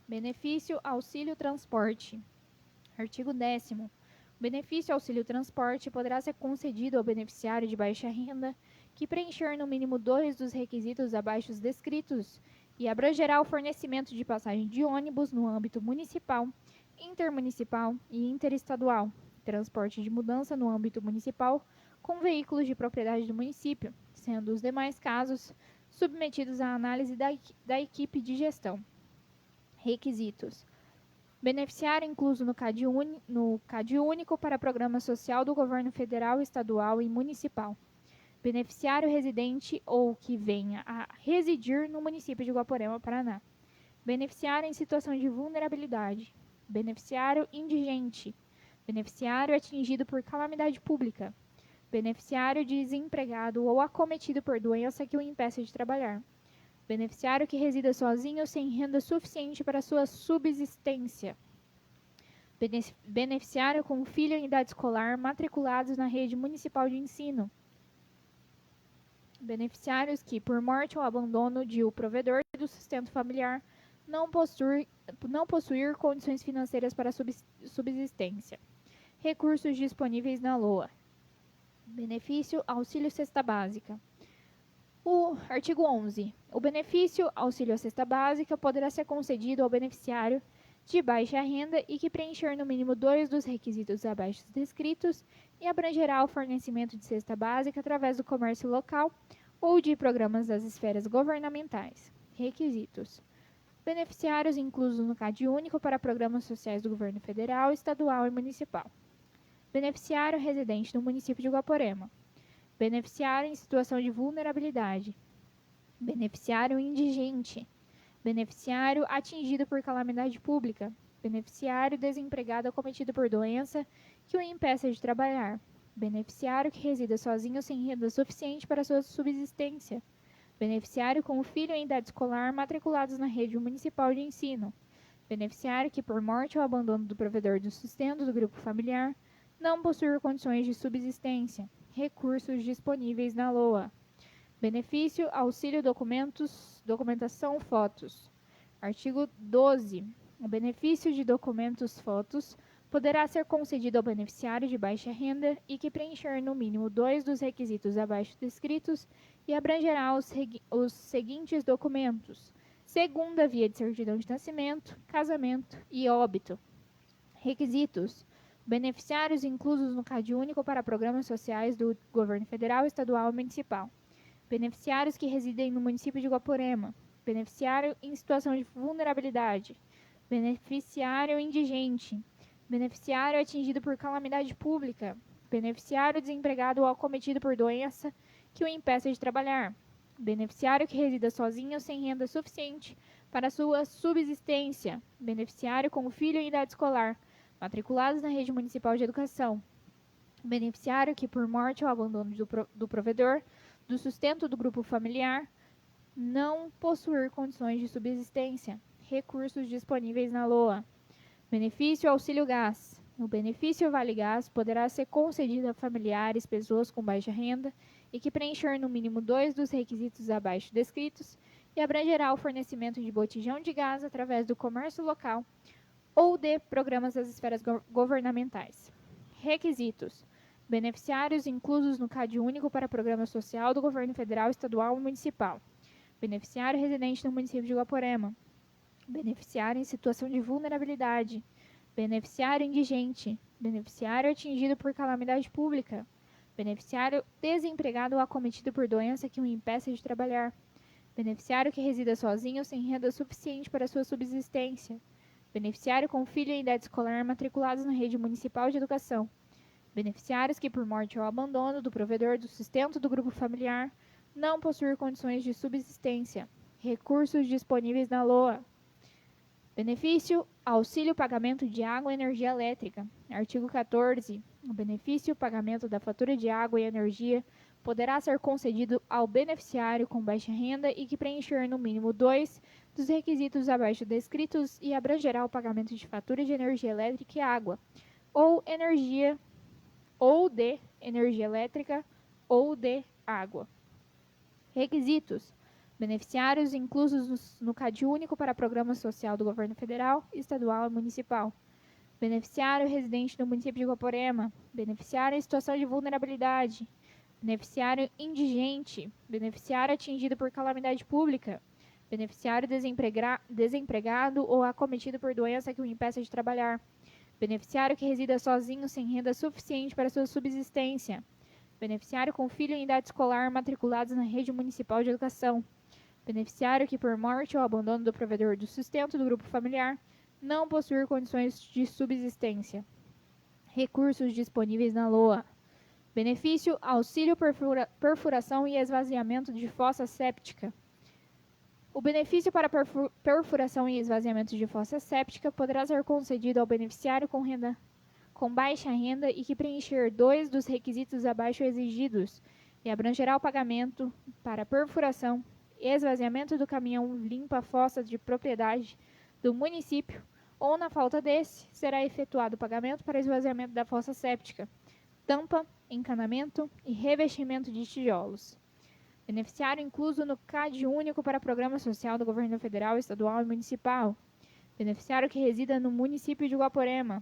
Benefício Auxílio Transporte. Artigo 10º. O benefício auxílio transporte poderá ser concedido ao beneficiário de baixa renda que preencher no mínimo 2 dos requisitos abaixo descritos e abrangerá o fornecimento de passagem de ônibus no âmbito municipal, intermunicipal e interestadual, transporte de mudança no âmbito municipal com veículos de propriedade do município, sendo os demais casos submetidos à análise da equipe de gestão. Requisitos: beneficiário incluso no CAD único para programa social do governo federal, estadual e municipal. Beneficiário residente ou que venha a residir no município de Guaporema, Paraná. Beneficiário em situação de vulnerabilidade. Beneficiário indigente. Beneficiário atingido por calamidade pública. Beneficiário desempregado ou acometido por doença que o impeça de trabalhar. Beneficiário que resida sozinho sem renda suficiente para sua subsistência. Beneficiário com filho em idade escolar matriculados na rede municipal de ensino. Beneficiários que, por morte ou abandono de o provedor do sustento familiar, não possuir condições financeiras para subsistência. Recursos disponíveis na LOA. Benefício Auxílio Cesta Básica. O artigo 11. O benefício auxílio cesta básica poderá ser concedido ao beneficiário de baixa renda e que preencher no mínimo 2 dos requisitos abaixo descritos e abrangerá o fornecimento de cesta básica através do comércio local ou de programas das esferas governamentais. Requisitos: beneficiários inclusos no CAD único para programas sociais do governo federal, estadual e municipal. Beneficiário residente no município de Guaporema. Beneficiário em situação de vulnerabilidade. Beneficiário indigente. Beneficiário atingido por calamidade pública. Beneficiário desempregado acometido por doença que o impeça de trabalhar. Beneficiário que resida sozinho sem renda suficiente para sua subsistência. Beneficiário com o filho em idade escolar matriculados na rede municipal de ensino. Beneficiário que, por morte ou abandono do provedor do sustento do grupo familiar, não possuir condições de subsistência. Recursos disponíveis na LOA. Benefício Auxílio Documentação Fotos. Artigo 12. O benefício de documentos fotos poderá ser concedido ao beneficiário de baixa renda e que preencher no mínimo 2 dos requisitos abaixo descritos e abrangerá os seguintes documentos: segunda via de certidão de nascimento, casamento e óbito. Requisitos: beneficiários inclusos no CAD único para programas sociais do governo federal, estadual e municipal. Beneficiários que residem no município de Guaporema. Beneficiário em situação de vulnerabilidade. Beneficiário indigente. Beneficiário atingido por calamidade pública. Beneficiário desempregado ou acometido por doença que o impeça de trabalhar. Beneficiário que resida sozinho sem renda suficiente para sua subsistência. Beneficiário com filho em idade escolar, matriculados na rede municipal de educação. Beneficiário que, por morte ou abandono do provedor, do sustento do grupo familiar, não possuir condições de subsistência. Recursos disponíveis na LOA. Benefício Auxílio Gás. O benefício Vale Gás poderá ser concedido a familiares, pessoas com baixa renda e que preencher no mínimo 2 dos requisitos abaixo descritos e abrangerá o fornecimento de botijão de gás através do comércio local ou de programas das esferas governamentais. Requisitos: beneficiários inclusos no CAD único para programa social do governo federal, estadual e municipal. Beneficiário residente no município de Guaporema. Beneficiário em situação de vulnerabilidade. Beneficiário indigente. Beneficiário atingido por calamidade pública. Beneficiário desempregado ou acometido por doença que o impeça de trabalhar. Beneficiário que resida sozinho sem renda suficiente para sua subsistência. Beneficiário com filho em idade escolar matriculados na rede municipal de educação. Beneficiários que, por morte ou abandono do provedor do sustento do grupo familiar, não possuir condições de subsistência. Recursos disponíveis na LOA. Benefício Auxílio Pagamento de Água e Energia Elétrica. Artigo 14. O benefício pagamento da fatura de água e energia poderá ser concedido ao beneficiário com baixa renda e que preencher no mínimo 2 dos requisitos abaixo descritos e abrangerá o pagamento de fatura de energia elétrica e água, ou de energia elétrica ou de água. Requisitos: beneficiários inclusos no CAD único para programa social do governo federal, estadual e municipal. Beneficiário residente no município de Guaporema. Beneficiário em situação de vulnerabilidade. Beneficiário indigente. Beneficiário atingido por calamidade pública. Beneficiário desempregado ou acometido por doença que o impeça de trabalhar. Beneficiário que resida sozinho sem renda suficiente para sua subsistência. Beneficiário com filho em idade escolar matriculados na rede municipal de educação. Beneficiário que, por morte ou abandono do provedor do sustento do grupo familiar, não possuir condições de subsistência. Recursos disponíveis na LOA. Benefício Auxílio Perfuração e Esvaziamento de Fossa Séptica. O benefício para perfuração e esvaziamento de fossa séptica poderá ser concedido ao beneficiário com baixa renda e que preencher 2 dos requisitos abaixo exigidos e abrangerá o pagamento para perfuração e esvaziamento do caminhão limpa-fossa de propriedade do município ou, na falta desse, será efetuado o pagamento para esvaziamento da fossa séptica, tampa, encanamento e revestimento de tijolos. Beneficiário incluso no CAD único para programa social do governo federal, estadual e municipal. Beneficiário que resida no município de Guaporema.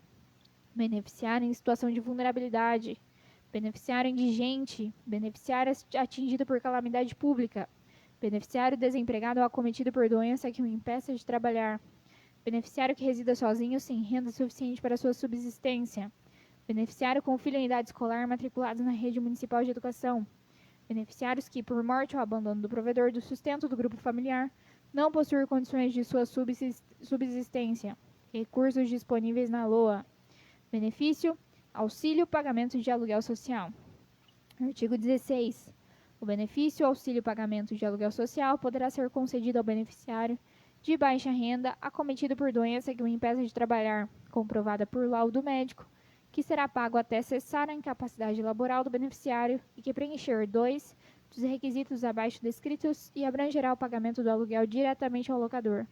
Beneficiário em situação de vulnerabilidade. Beneficiário indigente. Beneficiário atingido por calamidade pública. Beneficiário desempregado ou acometido por doença que o impeça de trabalhar. Beneficiário que resida sozinho sem renda suficiente para sua subsistência. Beneficiário com filho em idade escolar matriculado na rede municipal de educação. Beneficiários que, por morte ou abandono do provedor do sustento do grupo familiar, não possuir condições de sua subsistência. Recursos disponíveis na LOA. Benefício Auxílio Pagamento de Aluguel Social. Artigo 16. O benefício Auxílio Pagamento de Aluguel Social poderá ser concedido ao beneficiário de baixa renda acometido por doença que o impeça de trabalhar, comprovada por laudo médico, que será pago até cessar a incapacidade laboral do beneficiário e que preencher 2 dos requisitos abaixo descritos e abrangerá o pagamento do aluguel diretamente ao locador.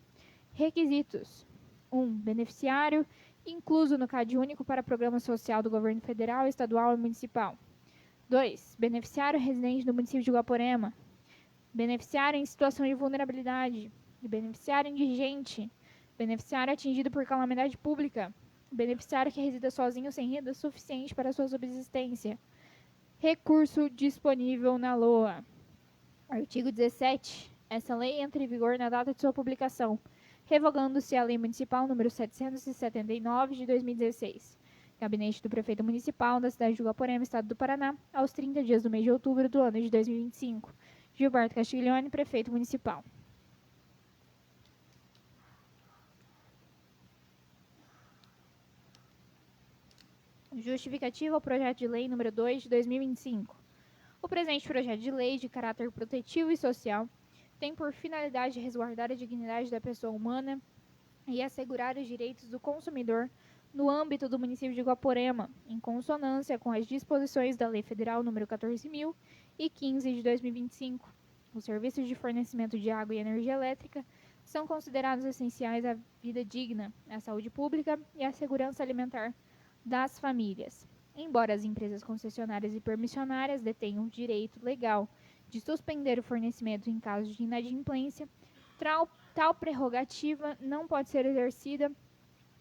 Requisitos: 1. Beneficiário incluso no CAD único para programa social do governo federal, estadual e municipal. 2. Beneficiário residente no município de Guaporema. Beneficiário em situação de vulnerabilidade. Beneficiário indigente. Beneficiário atingido por calamidade pública. Beneficiário que resida sozinho sem renda suficiente para sua subsistência. Recurso disponível na LOA. Artigo 17. Essa lei entra em vigor na data de sua publicação, revogando-se a Lei Municipal número 779 de 2016. Gabinete do Prefeito Municipal da cidade de Guaporema, Estado do Paraná, aos 30 dias do mês de outubro do ano de 2025. Gilberto Castiglione, Prefeito Municipal. Justificativa ao projeto de lei número 2 de 2025. O presente projeto de lei, de caráter protetivo e social, tem por finalidade resguardar a dignidade da pessoa humana e assegurar os direitos do consumidor no âmbito do município de Guaporema, em consonância com as disposições da Lei Federal nº 14.015 de 2025. Os serviços de fornecimento de água e energia elétrica são considerados essenciais à vida digna, à saúde pública e à segurança alimentar das famílias. Embora as empresas concessionárias e permissionárias detenham o direito legal de suspender o fornecimento em caso de inadimplência, tal prerrogativa não pode ser exercida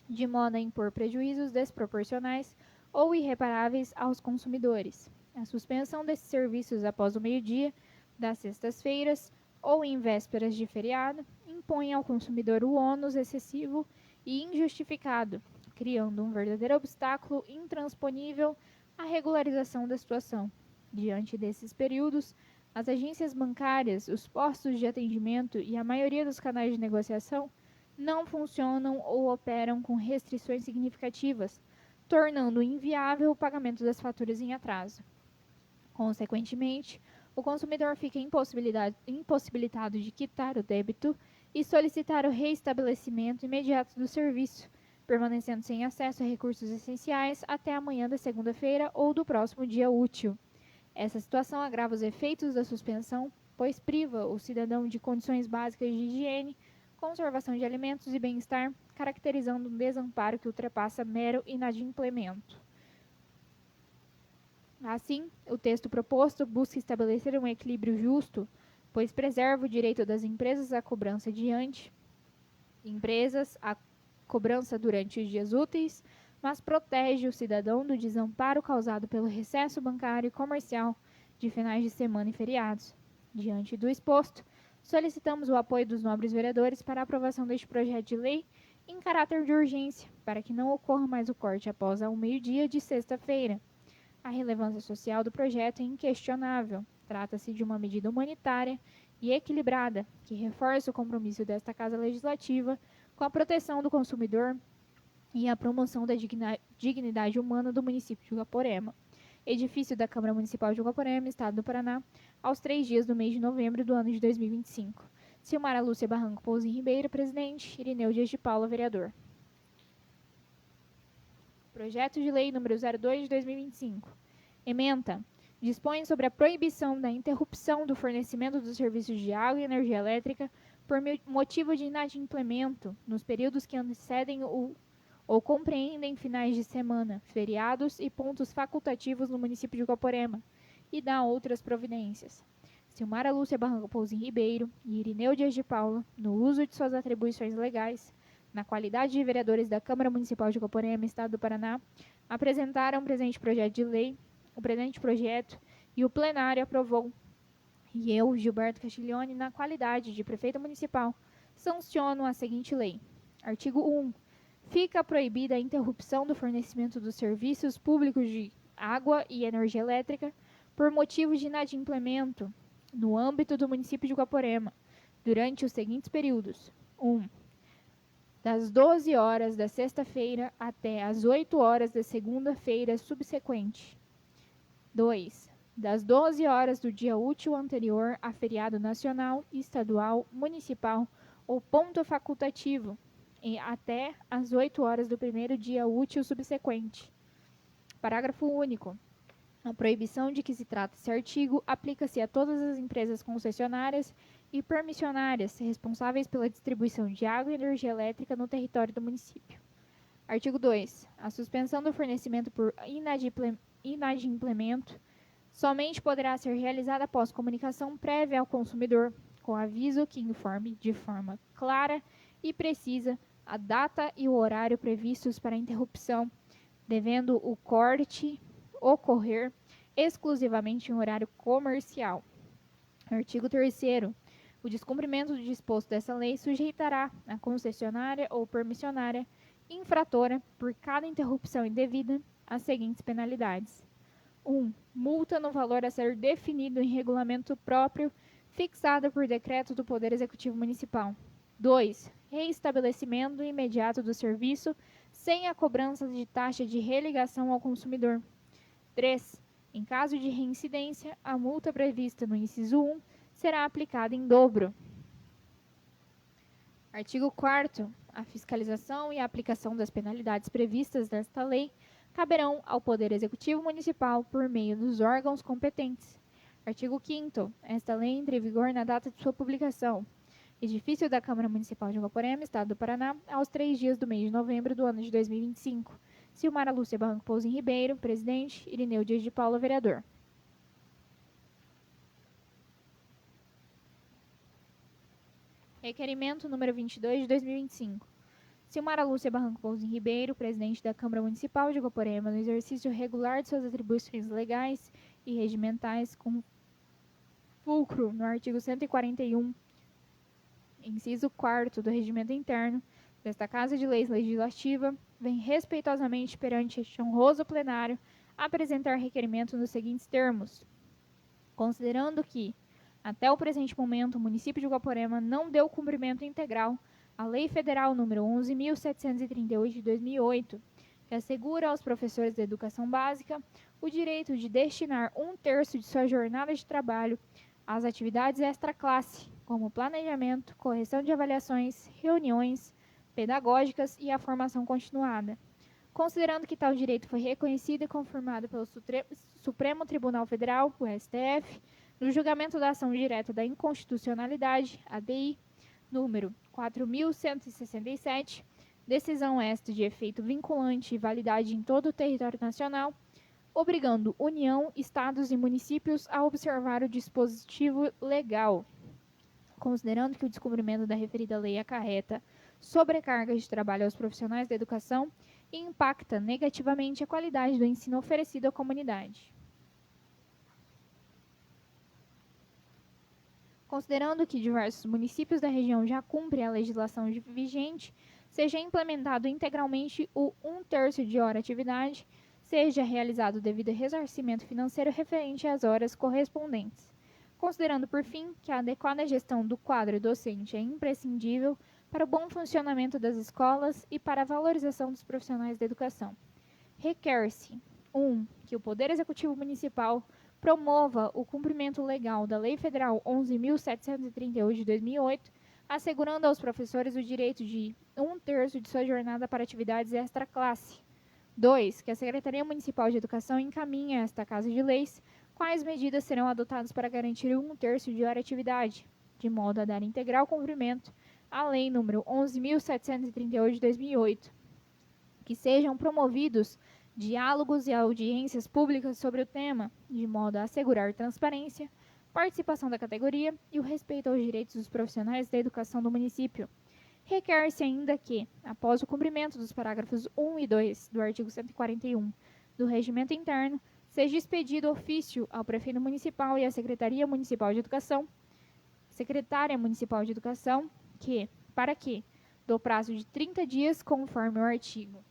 de modo a impor prejuízos desproporcionais ou irreparáveis aos consumidores. A suspensão desses serviços após o meio-dia das sextas-feiras ou em vésperas de feriado impõe ao consumidor o ônus excessivo e injustificado, criando um verdadeiro obstáculo intransponível à regularização da situação. Diante desses períodos, as agências bancárias, os postos de atendimento e a maioria dos canais de negociação não funcionam ou operam com restrições significativas, tornando inviável o pagamento das faturas em atraso. Consequentemente, o consumidor fica impossibilitado de quitar o débito e solicitar o reestabelecimento imediato do serviço, permanecendo sem acesso a recursos essenciais até amanhã da segunda-feira ou do próximo dia útil. Essa situação agrava os efeitos da suspensão, pois priva o cidadão de condições básicas de higiene, conservação de alimentos e bem-estar, caracterizando um desamparo que ultrapassa mero inadimplemento. Assim, o texto proposto busca estabelecer um equilíbrio justo, pois preserva o direito das empresas à cobrança durante os dias úteis, mas protege o cidadão do desamparo causado pelo recesso bancário e comercial de finais de semana e feriados. Diante do exposto, solicitamos o apoio dos nobres vereadores para a aprovação deste projeto de lei em caráter de urgência, para que não ocorra mais o corte após ao meio-dia de sexta-feira. A relevância social do projeto é inquestionável. Trata-se de uma medida humanitária e equilibrada, que reforça o compromisso desta Casa Legislativa com a proteção do consumidor e a promoção da dignidade humana do município de Guaporema. Edifício da Câmara Municipal de Guaporema, Estado do Paraná, aos 3 dias do mês de novembro do ano de 2025. Silmara Lúcia Barranco Pouzinho Ribeiro, presidente. Irineu Dias de Paula, vereador. Projeto de Lei número 02 de 2025. Ementa. Dispõe sobre a proibição da interrupção do fornecimento dos serviços de água e energia elétrica por motivo de inadimplemento nos períodos que antecedem ou compreendem finais de semana, feriados e pontos facultativos no município de Guaporema, e dá outras providências. Silmara Lúcia Barranco Pouzinho Ribeiro e Irineu Dias de Paula, no uso de suas atribuições legais, na qualidade de vereadores da Câmara Municipal de Guaporema, Estado do Paraná, apresentaram o presente projeto de lei, o presente projeto, e o plenário aprovou. E eu, Gilberto Castiglione, na qualidade de prefeito municipal, sanciono a seguinte lei. Artigo 1. Fica proibida a interrupção do fornecimento dos serviços públicos de água e energia elétrica por motivos de inadimplemento no âmbito do município de Guaporema, durante os seguintes períodos. 1. Das 12 horas da sexta-feira até as 8 horas da segunda-feira subsequente. 2. Das 12 horas do dia útil anterior a feriado nacional, estadual, municipal ou ponto facultativo, e até as 8 horas do primeiro dia útil subsequente. Parágrafo único. A proibição de que se trata esse artigo aplica-se a todas as empresas concessionárias e permissionárias responsáveis pela distribuição de água e energia elétrica no território do município. Artigo 2. A suspensão do fornecimento por inadimplemento somente poderá ser realizada após comunicação prévia ao consumidor, com aviso que informe de forma clara e precisa a data e o horário previstos para a interrupção, devendo o corte ocorrer exclusivamente em horário comercial. Artigo 3º. O descumprimento do disposto dessa lei sujeitará a concessionária ou permissionária infratora, por cada interrupção indevida, as seguintes penalidades: 1. Multa no valor a ser definido em regulamento próprio, fixada por decreto do Poder Executivo Municipal. 2. Reestabelecimento imediato do serviço, sem a cobrança de taxa de religação ao consumidor. 3. Em caso de reincidência, a multa prevista no inciso 1 será aplicada em dobro. Artigo 4º. A fiscalização e a aplicação das penalidades previstas nesta lei caberão ao Poder Executivo Municipal por meio dos órgãos competentes. Artigo 5º. Esta lei entra em vigor na data de sua publicação. Edifício da Câmara Municipal de Guaporema, Estado do Paraná, aos 3 dias do mês de novembro do ano de 2025. Silmara Lúcia Barranco Pouzin Ribeiro, presidente. Irineu Dias de Paula, vereador. Requerimento número 22 de 2025. Silmara Lúcia Barranco Pouzin Ribeiro, presidente da Câmara Municipal de Guaporema, no exercício regular de suas atribuições legais e regimentais, com fulcro no artigo 141, inciso 4º do Regimento Interno desta Casa de Leis Legislativa, vem respeitosamente perante este honroso plenário apresentar requerimento nos seguintes termos: considerando que, até o presente momento, o município de Guaporema não deu cumprimento integral à Lei Federal nº 11.738 de 2008, que assegura aos professores da educação básica o direito de destinar 1/3 de sua jornada de trabalho às atividades extra-classe, como planejamento, correção de avaliações, reuniões pedagógicas e a formação continuada. Considerando que tal direito foi reconhecido e confirmado pelo Supremo Tribunal Federal, o STF, no julgamento da ação direta da inconstitucionalidade, ADI, número 4.167, decisão esta de efeito vinculante e validade em todo o território nacional, obrigando União, Estados e municípios a observar o dispositivo legal. Considerando que o descumprimento da referida lei acarreta sobrecarga de trabalho aos profissionais da educação e impacta negativamente a qualidade do ensino oferecido à comunidade. Considerando que diversos municípios da região já cumprem a legislação vigente, seja implementado integralmente o 1/3 de hora atividade, seja realizado o devido ressarcimento financeiro referente às horas correspondentes. Considerando, por fim, que a adequada gestão do quadro docente é imprescindível para o bom funcionamento das escolas e para a valorização dos profissionais da educação. Requer-se: 1. Que o Poder Executivo Municipal promova o cumprimento legal da Lei Federal 11.738 de 2008, assegurando aos professores o direito de 1/3 de sua jornada para atividades extra-classe. 2. Que a Secretaria Municipal de Educação encaminhe a esta Casa de Leis quais medidas serão adotadas para garantir 1/3 de hora atividade, de modo a dar integral cumprimento à Lei nº 11.738 de 2008. Que sejam promovidos diálogos e audiências públicas sobre o tema, de modo a assegurar transparência, participação da categoria e o respeito aos direitos dos profissionais da educação do município. Requer-se ainda que, após o cumprimento dos parágrafos 1 e 2 do artigo 141 do Regimento Interno, seja expedido ofício ao Prefeito Municipal e à Secretaria Municipal de Educação, Secretária Municipal de Educação, para que, do prazo de 30 dias, conforme o artigo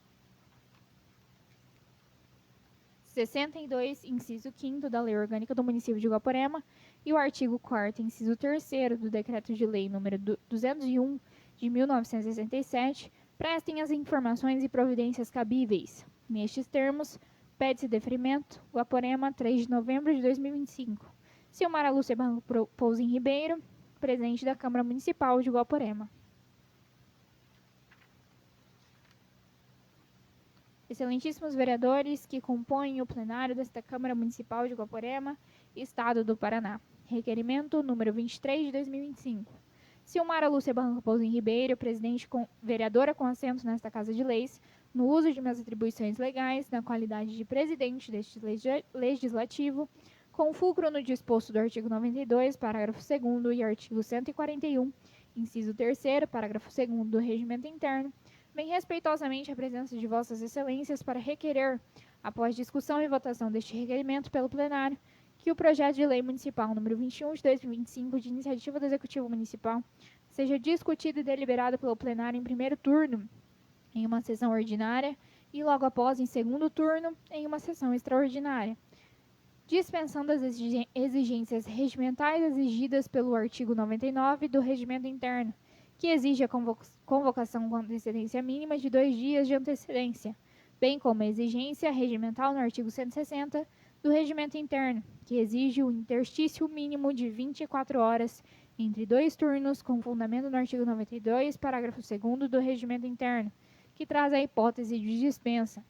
62, inciso 5º da Lei Orgânica do Município de Guaporema e o artigo 4º, inciso 3º do Decreto de Lei nº 201 de 1967, prestem as informações e providências cabíveis. Nestes termos, pede-se deferimento, Guaporema, 3 de novembro de 2025. Silmara Lúcia Barranco Pouzin Ribeiro, presidente da Câmara Municipal de Guaporema. Excelentíssimos vereadores que compõem o plenário desta Câmara Municipal de Guaporema, Estado do Paraná. Requerimento número 23 de 2025. Silmara Lúcia Barranco Pouzin Ribeiro, presidente vereadora com assento nesta Casa de Leis, no uso de minhas atribuições legais, na qualidade de presidente deste legislativo, com fulcro no disposto do artigo 92, parágrafo 2º e artigo 141, inciso 3º, parágrafo 2º do Regimento Interno, bem respeitosamente a presença de vossas excelências para requerer, após discussão e votação deste requerimento pelo plenário, que o projeto de lei municipal número 21 de 2025, de iniciativa do Executivo Municipal, seja discutido e deliberado pelo plenário em primeiro turno, em uma sessão ordinária, e logo após, em segundo turno, em uma sessão extraordinária, dispensando as exigências regimentais exigidas pelo artigo 99 do Regimento Interno, que exige a convocação com antecedência mínima de 2 dias de antecedência, bem como a exigência regimental no artigo 160 do Regimento Interno, que exige o interstício mínimo de 24 horas entre 2 turnos, com fundamento no artigo 92, parágrafo 2º do Regimento Interno, que traz a hipótese de dispensa,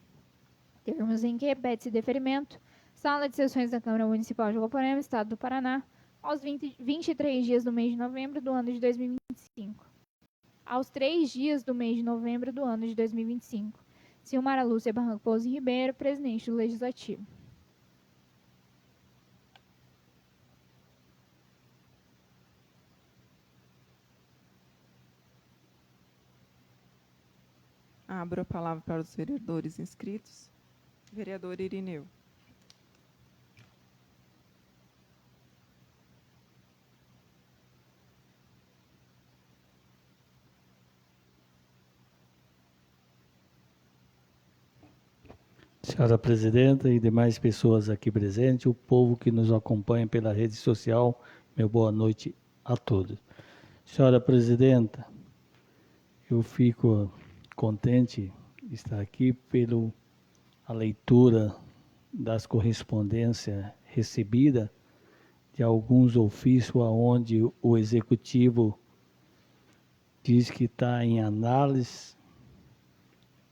termos em que pede-se deferimento, Sala de Sessões da Câmara Municipal de Guaporema, Estado do Paraná, aos 23 dias do mês de novembro do ano de 2025. Aos 3 dias do mês de novembro do ano de 2025. Silmara Lúcia Barranco Pouso Ribeiro, presidente do Legislativo.
Abro a palavra para os vereadores inscritos. Vereador Irineu.
Senhora Presidenta e demais pessoas aqui presentes, o povo que nos acompanha pela rede social, meu boa noite a todos. Senhora Presidenta, eu fico contente de estar aqui pela leitura das correspondências recebidas de alguns ofícios onde o Executivo diz que está em análise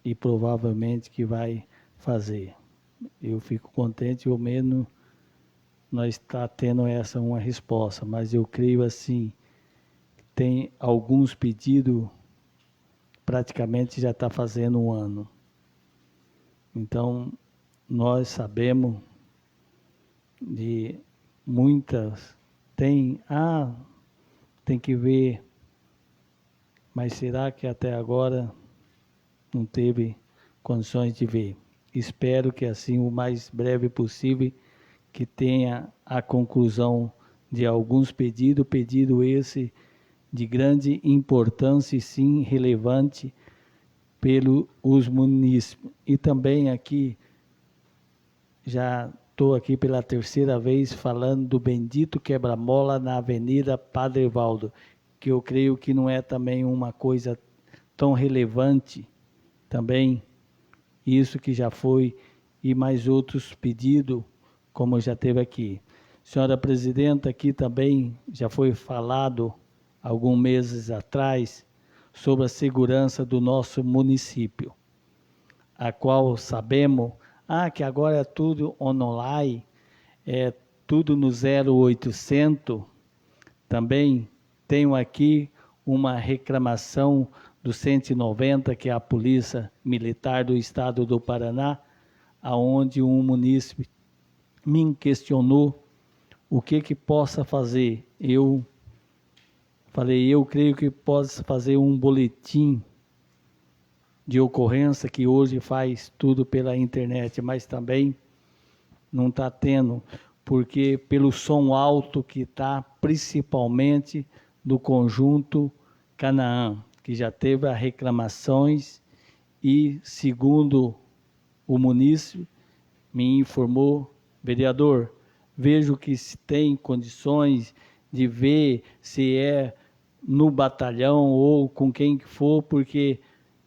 e provavelmente que vai fazer. Eu fico contente, ao menos nós está tendo uma resposta, mas eu creio assim, tem alguns pedidos, praticamente já está fazendo um ano. Então, nós sabemos de muitas, tem que ver, mas será que até agora não teve condições de ver? Espero que assim, o mais breve possível, que tenha a conclusão de alguns pedido esse de grande importância e sim relevante pelos munícipes. E também aqui, já estou aqui pela terceira vez falando do bendito quebra-mola na Avenida Padre Evaldo, que eu creio que não é também uma coisa tão relevante também, isso que já foi, e mais outros pedidos, como já teve aqui. Senhora Presidenta, aqui também já foi falado, alguns meses atrás, sobre a segurança do nosso município, a qual sabemos, que agora é tudo online, é tudo no 0800. Também tenho aqui uma reclamação do 190, que é a Polícia Militar do Estado do Paraná, aonde um munícipe me questionou o que possa fazer. Eu falei, eu creio que possa fazer um boletim de ocorrência, que hoje faz tudo pela internet, mas também não está tendo, porque pelo som alto que está, principalmente do conjunto Canaã, que já teve as reclamações e, segundo o munícipe, me informou, vereador, vejo que se tem condições de ver se é no batalhão ou com quem que for, porque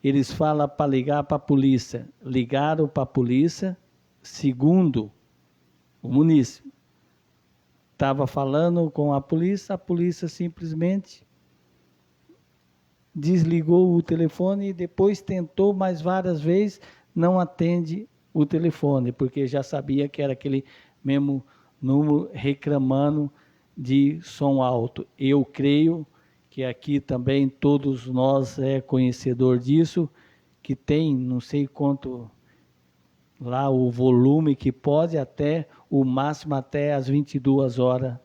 eles falam para ligar para a polícia. Ligaram para a polícia, segundo o munícipe. Estava falando com a polícia simplesmente desligou o telefone e depois tentou mais várias vezes, não atende o telefone, porque já sabia que era aquele mesmo número reclamando de som alto. Eu creio que aqui também todos nós conhecedor disso, que tem não sei quanto lá o volume que pode até o máximo até às 22 horas,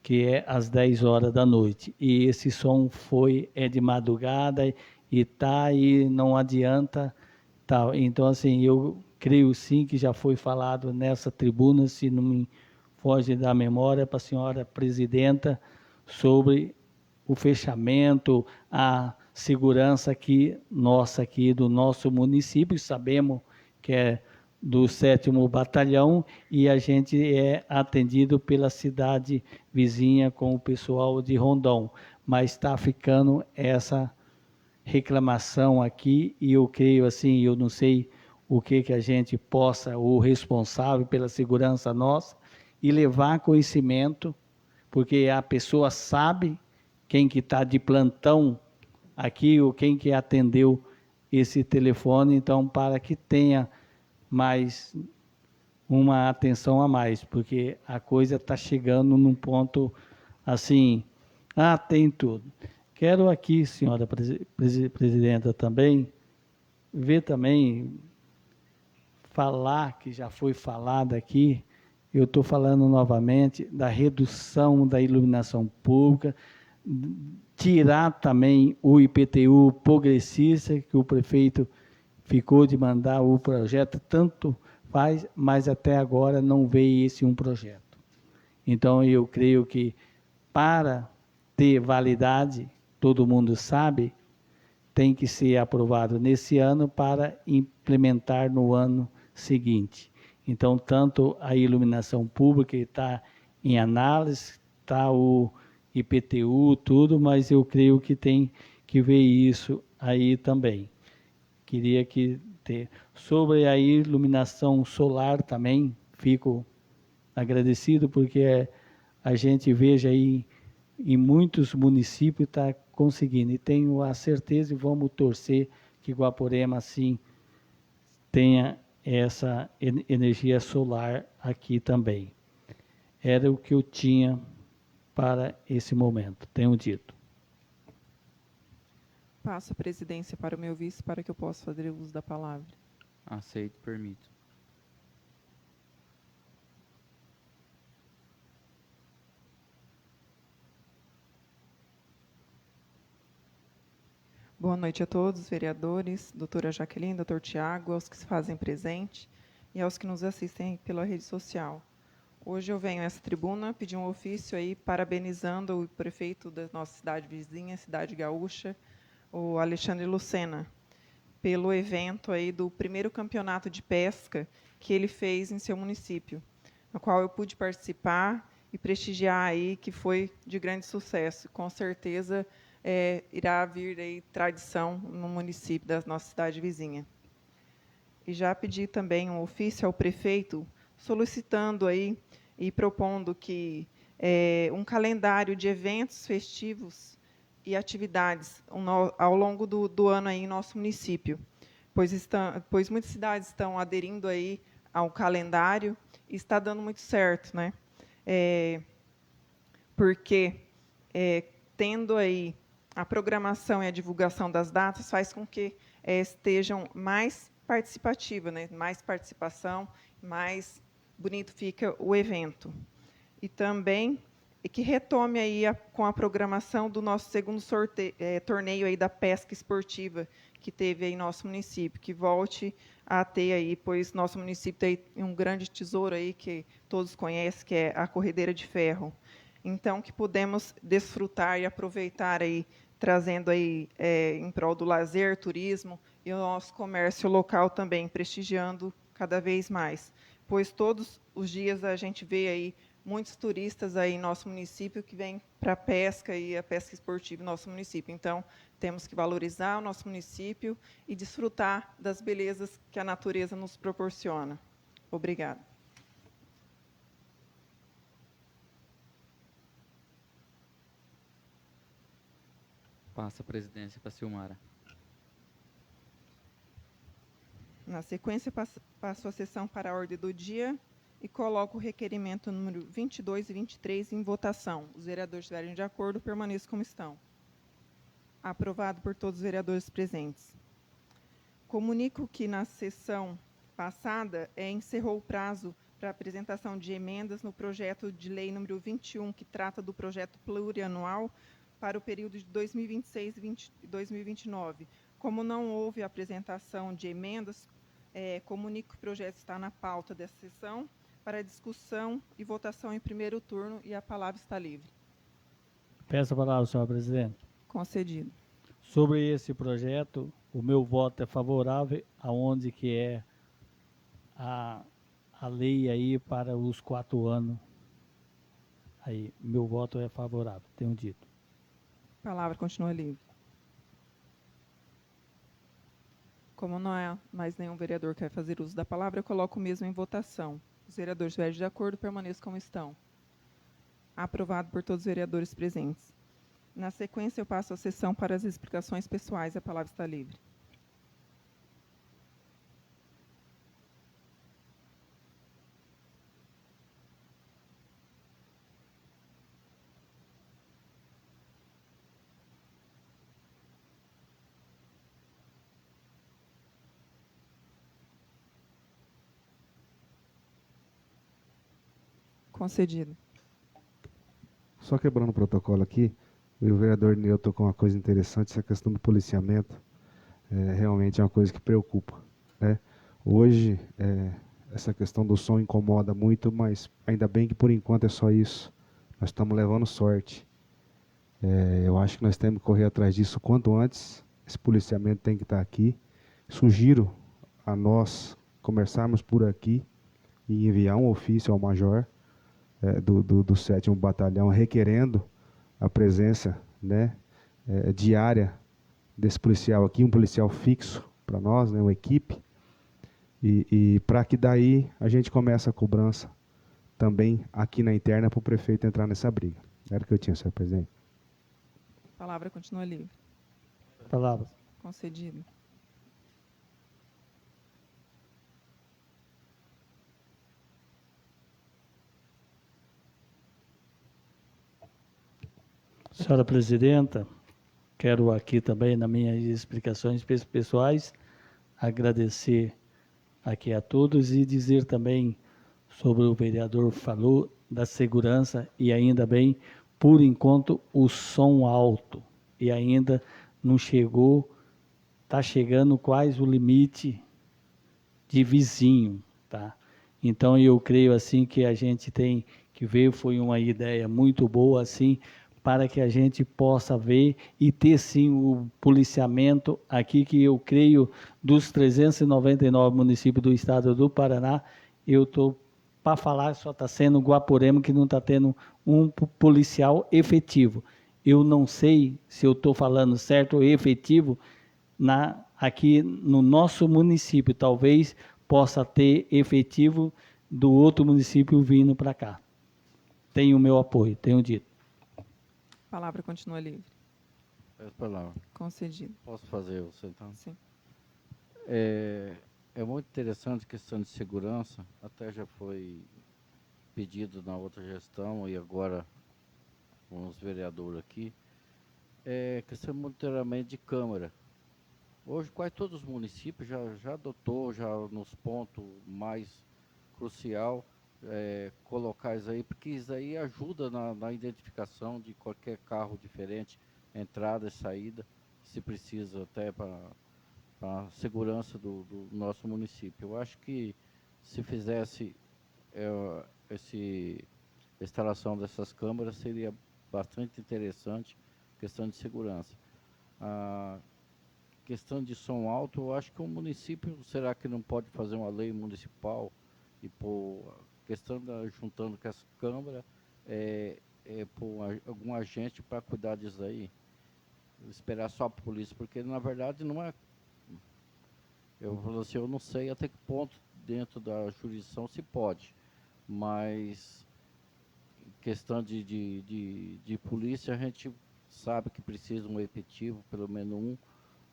que é às 10 horas da noite. E esse som é de madrugada e não adianta. Então, assim, eu creio sim que já foi falado nessa tribuna, se não me foge da memória para a senhora presidenta sobre o fechamento, a segurança aqui, nossa aqui do nosso município. Sabemos que é do 7º Batalhão e a gente é atendido pela cidade vizinha com o pessoal de Rondon, mas está ficando essa reclamação aqui e eu creio assim, eu não sei o que a gente possa, o responsável pela segurança nossa, e levar conhecimento, porque a pessoa sabe quem que está de plantão aqui ou quem que atendeu esse telefone, então para que tenha mais uma atenção a mais, porque a coisa está chegando num ponto assim, tem tudo. Quero aqui, senhora presidenta, também, ver também, falar, que já foi falado aqui, eu estou falando novamente, da redução da iluminação pública, tirar também o IPTU progressista, que o prefeito ficou de mandar o projeto, tanto faz, mas até agora não veio esse um projeto. Então, eu creio que para ter validade, todo mundo sabe, tem que ser aprovado nesse ano para implementar no ano seguinte. Então, tanto a iluminação pública está em análise, está o IPTU, tudo, mas eu creio que tem que ver isso aí também. Queria que ter. Sobre a iluminação solar também, fico agradecido, porque a gente veja aí em muitos municípios está conseguindo. E tenho a certeza e vamos torcer que Guaporema, assim, tenha essa energia solar aqui também. Era o que eu tinha para esse momento, tenho dito.
Passo a presidência para o meu vice para que eu possa fazer uso da palavra.
Aceito, permito.
Boa noite a todos, vereadores, doutora Jaqueline, doutor Tiago, aos que se fazem presente e aos que nos assistem pela rede social. Hoje eu venho a essa tribuna pedir um ofício aí parabenizando o prefeito da nossa cidade vizinha, Cidade Gaúcha, o Alexandre Lucena, pelo evento aí do primeiro campeonato de pesca que ele fez em seu município, no qual eu pude participar e prestigiar aí, que foi de grande sucesso. Com certeza irá vir aí tradição no município da nossa cidade vizinha. E já pedi também um ofício ao prefeito solicitando aí e propondo que um calendário de eventos festivos e atividades ao longo do ano aí em nosso município, pois muitas cidades estão aderindo aí ao calendário e está dando muito certo, né? Porque tendo aí a programação e a divulgação das datas faz com que estejam mais participativa, né? Mais participação, mais bonito fica o evento. E também que retome aí com a programação do nosso segundo torneio aí da pesca esportiva que teve aí em nosso município, que volte a ter aí, pois nosso município tem um grande tesouro aí que todos conhecem, que é a Corredeira de Ferro. Então, que podemos desfrutar e aproveitar aí, trazendo aí em prol do lazer, turismo e o nosso comércio local também, prestigiando cada vez mais. Pois todos os dias a gente vê aí muitos turistas aí em nosso município que vêm para a pesca e a pesca esportiva em nosso município. Então, temos que valorizar o nosso município e desfrutar das belezas que a natureza nos proporciona. Obrigada.
Passa a presidência para a Silmara.
Na sequência, passo a sessão para a ordem do dia e coloco o requerimento número 22 e 23 em votação. Os vereadores estiverem de acordo, permaneçam como estão. Aprovado por todos os vereadores presentes. Comunico que na sessão passada encerrou o prazo para apresentação de emendas no projeto de lei número 21, que trata do projeto plurianual para o período de 2026 e 2029. Como não houve apresentação de emendas, comunico que o projeto está na pauta dessa sessão, para discussão e votação em primeiro turno e a palavra está livre.
Peço a palavra, senhora presidente.
Concedido.
Sobre esse projeto, o meu voto é favorável, aonde que é a lei aí para os 4 anos. Aí, meu voto é favorável, tenho dito.
A palavra continua livre. Como não é mais nenhum vereador que vai fazer uso da palavra, eu coloco o mesmo em votação. Os vereadores estiverem de acordo, permaneçam como estão. Aprovado por todos os vereadores presentes. Na sequência, eu passo a sessão para as explicações pessoais. A palavra está livre. Concedido.
Só quebrando o protocolo aqui, o vereador Neu tocou uma coisa interessante, essa questão do policiamento. Realmente é uma coisa que preocupa, né? Hoje, essa questão do som incomoda muito, mas ainda bem que por enquanto é só isso. Nós estamos levando sorte. Eu acho que nós temos que correr atrás disso o quanto antes. Esse policiamento tem que estar aqui. Sugiro a nós começarmos por aqui e enviar um ofício ao major do 7º Batalhão requerendo a presença, né, diária desse policial aqui, um policial fixo para nós, né, uma equipe, e para que daí a gente comece a cobrança também aqui na interna para o prefeito entrar nessa briga. Era o que eu tinha, senhor presidente.
A palavra continua livre.
Palavras.
Concedido.
Senhora presidenta, quero aqui também, nas minhas explicações pessoais, agradecer aqui a todos e dizer também sobre o vereador falou da segurança e ainda bem, por enquanto, o som alto e ainda não chegou, está chegando quase o limite de vizinho, tá? Então eu creio assim que a gente tem que ver, foi uma ideia muito boa assim, para que a gente possa ver e ter sim o policiamento aqui, que eu creio dos 399 municípios do estado do Paraná, eu estou para falar, só está sendo Guaporema que não está tendo um policial efetivo. Eu não sei se eu estou falando certo ou efetivo aqui no nosso município, talvez possa ter efetivo do outro município vindo para cá. Tenho o meu apoio, tenho dito.
A palavra continua livre.
Peço a palavra.
Concedido.
Posso fazer você então?
Sim.
É muito interessante a questão de segurança, até já foi pedido na outra gestão e agora com os vereadores aqui, questão de monitoramento de câmera. Hoje quase todos os municípios já adotou, já nos pontos mais crucial, colocar isso aí, porque isso aí ajuda na identificação de qualquer carro diferente, entrada e saída, se precisa até para a segurança do nosso município. Eu acho que se fizesse essa instalação dessas câmeras seria bastante interessante, questão de segurança. A questão de som alto, eu acho que o município, será que não pode fazer uma lei municipal e pôr questão juntando com essa câmara, pôr algum agente para cuidar disso aí? Esperar só a polícia, porque na verdade não é. Eu falo assim, eu não sei até que ponto dentro da jurisdição se pode, mas questão de polícia a gente sabe que precisa um efetivo, pelo menos um,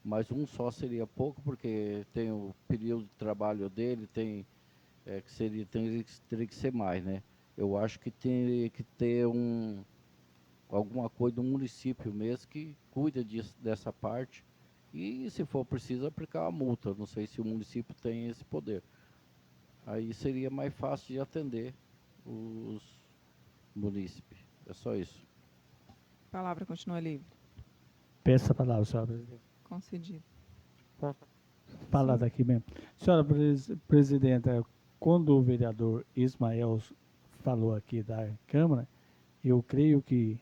mas um só seria pouco, porque tem o período de trabalho dele, teria que ser mais, né? Eu acho que tem que ter alguma coisa do município mesmo que cuida dessa parte e, se for preciso, aplicar uma multa. Não sei se o município tem esse poder. Aí seria mais fácil de atender os munícipes. É só isso.
A palavra continua livre.
Peço a palavra, senhora presidente.
Concedido.
Falar daqui mesmo. Senhora presidenta, quando o vereador Ismael falou aqui da Câmara, eu creio que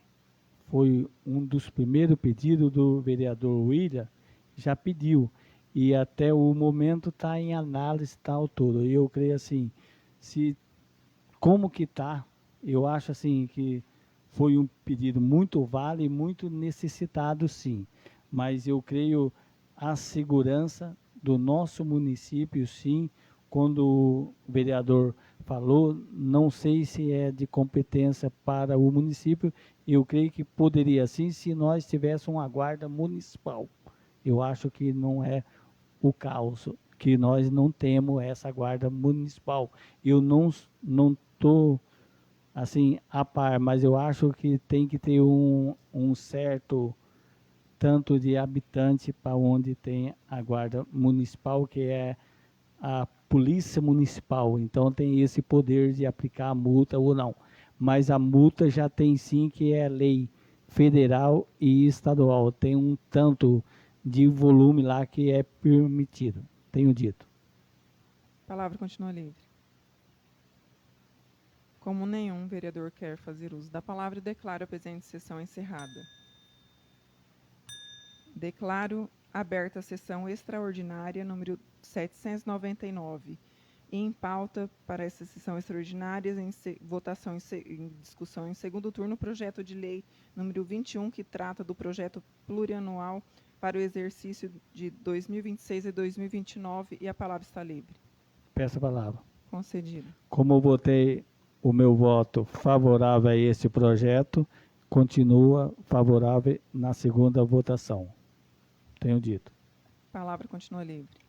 foi um dos primeiros pedidos do vereador William, já pediu, e até o momento está em análise tal todo. E eu creio assim, se como que está, eu acho assim que foi um pedido muito válido e muito necessitado, sim. Mas eu creio a segurança do nosso município, sim. Quando o vereador falou, não sei se é de competência para o município, eu creio que poderia sim, se nós tivéssemos uma guarda municipal. Eu acho que não é o caso, que nós não temos essa guarda municipal. Eu não estou assim a par, mas eu acho que tem que ter um certo tanto de habitante para onde tem a guarda municipal, que é a polícia municipal. Então tem esse poder de aplicar a multa ou não. Mas a multa já tem sim, que é lei federal e estadual. Tem um tanto de volume lá que é permitido. Tenho dito.
A palavra continua livre. Como nenhum vereador quer fazer uso da palavra, declaro a presente sessão encerrada. Declaro aberta a sessão extraordinária número 799. E em pauta para essa sessão extraordinária, votação em discussão em segundo turno, projeto de lei número 21, que trata do projeto plurianual para o exercício de 2026 e 2029, e a palavra está livre.
Peço a palavra.
Concedido.
Como eu votei o meu voto favorável a esse projeto, continua favorável na segunda votação. Tenho dito.
A palavra continua livre.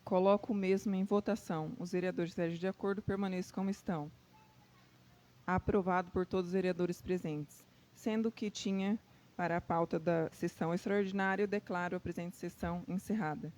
Coloco o mesmo em votação. Os vereadores agem de acordo, permaneçam como estão. Aprovado por todos os vereadores presentes. Sendo que tinha para a pauta da sessão extraordinária, eu declaro a presente sessão encerrada.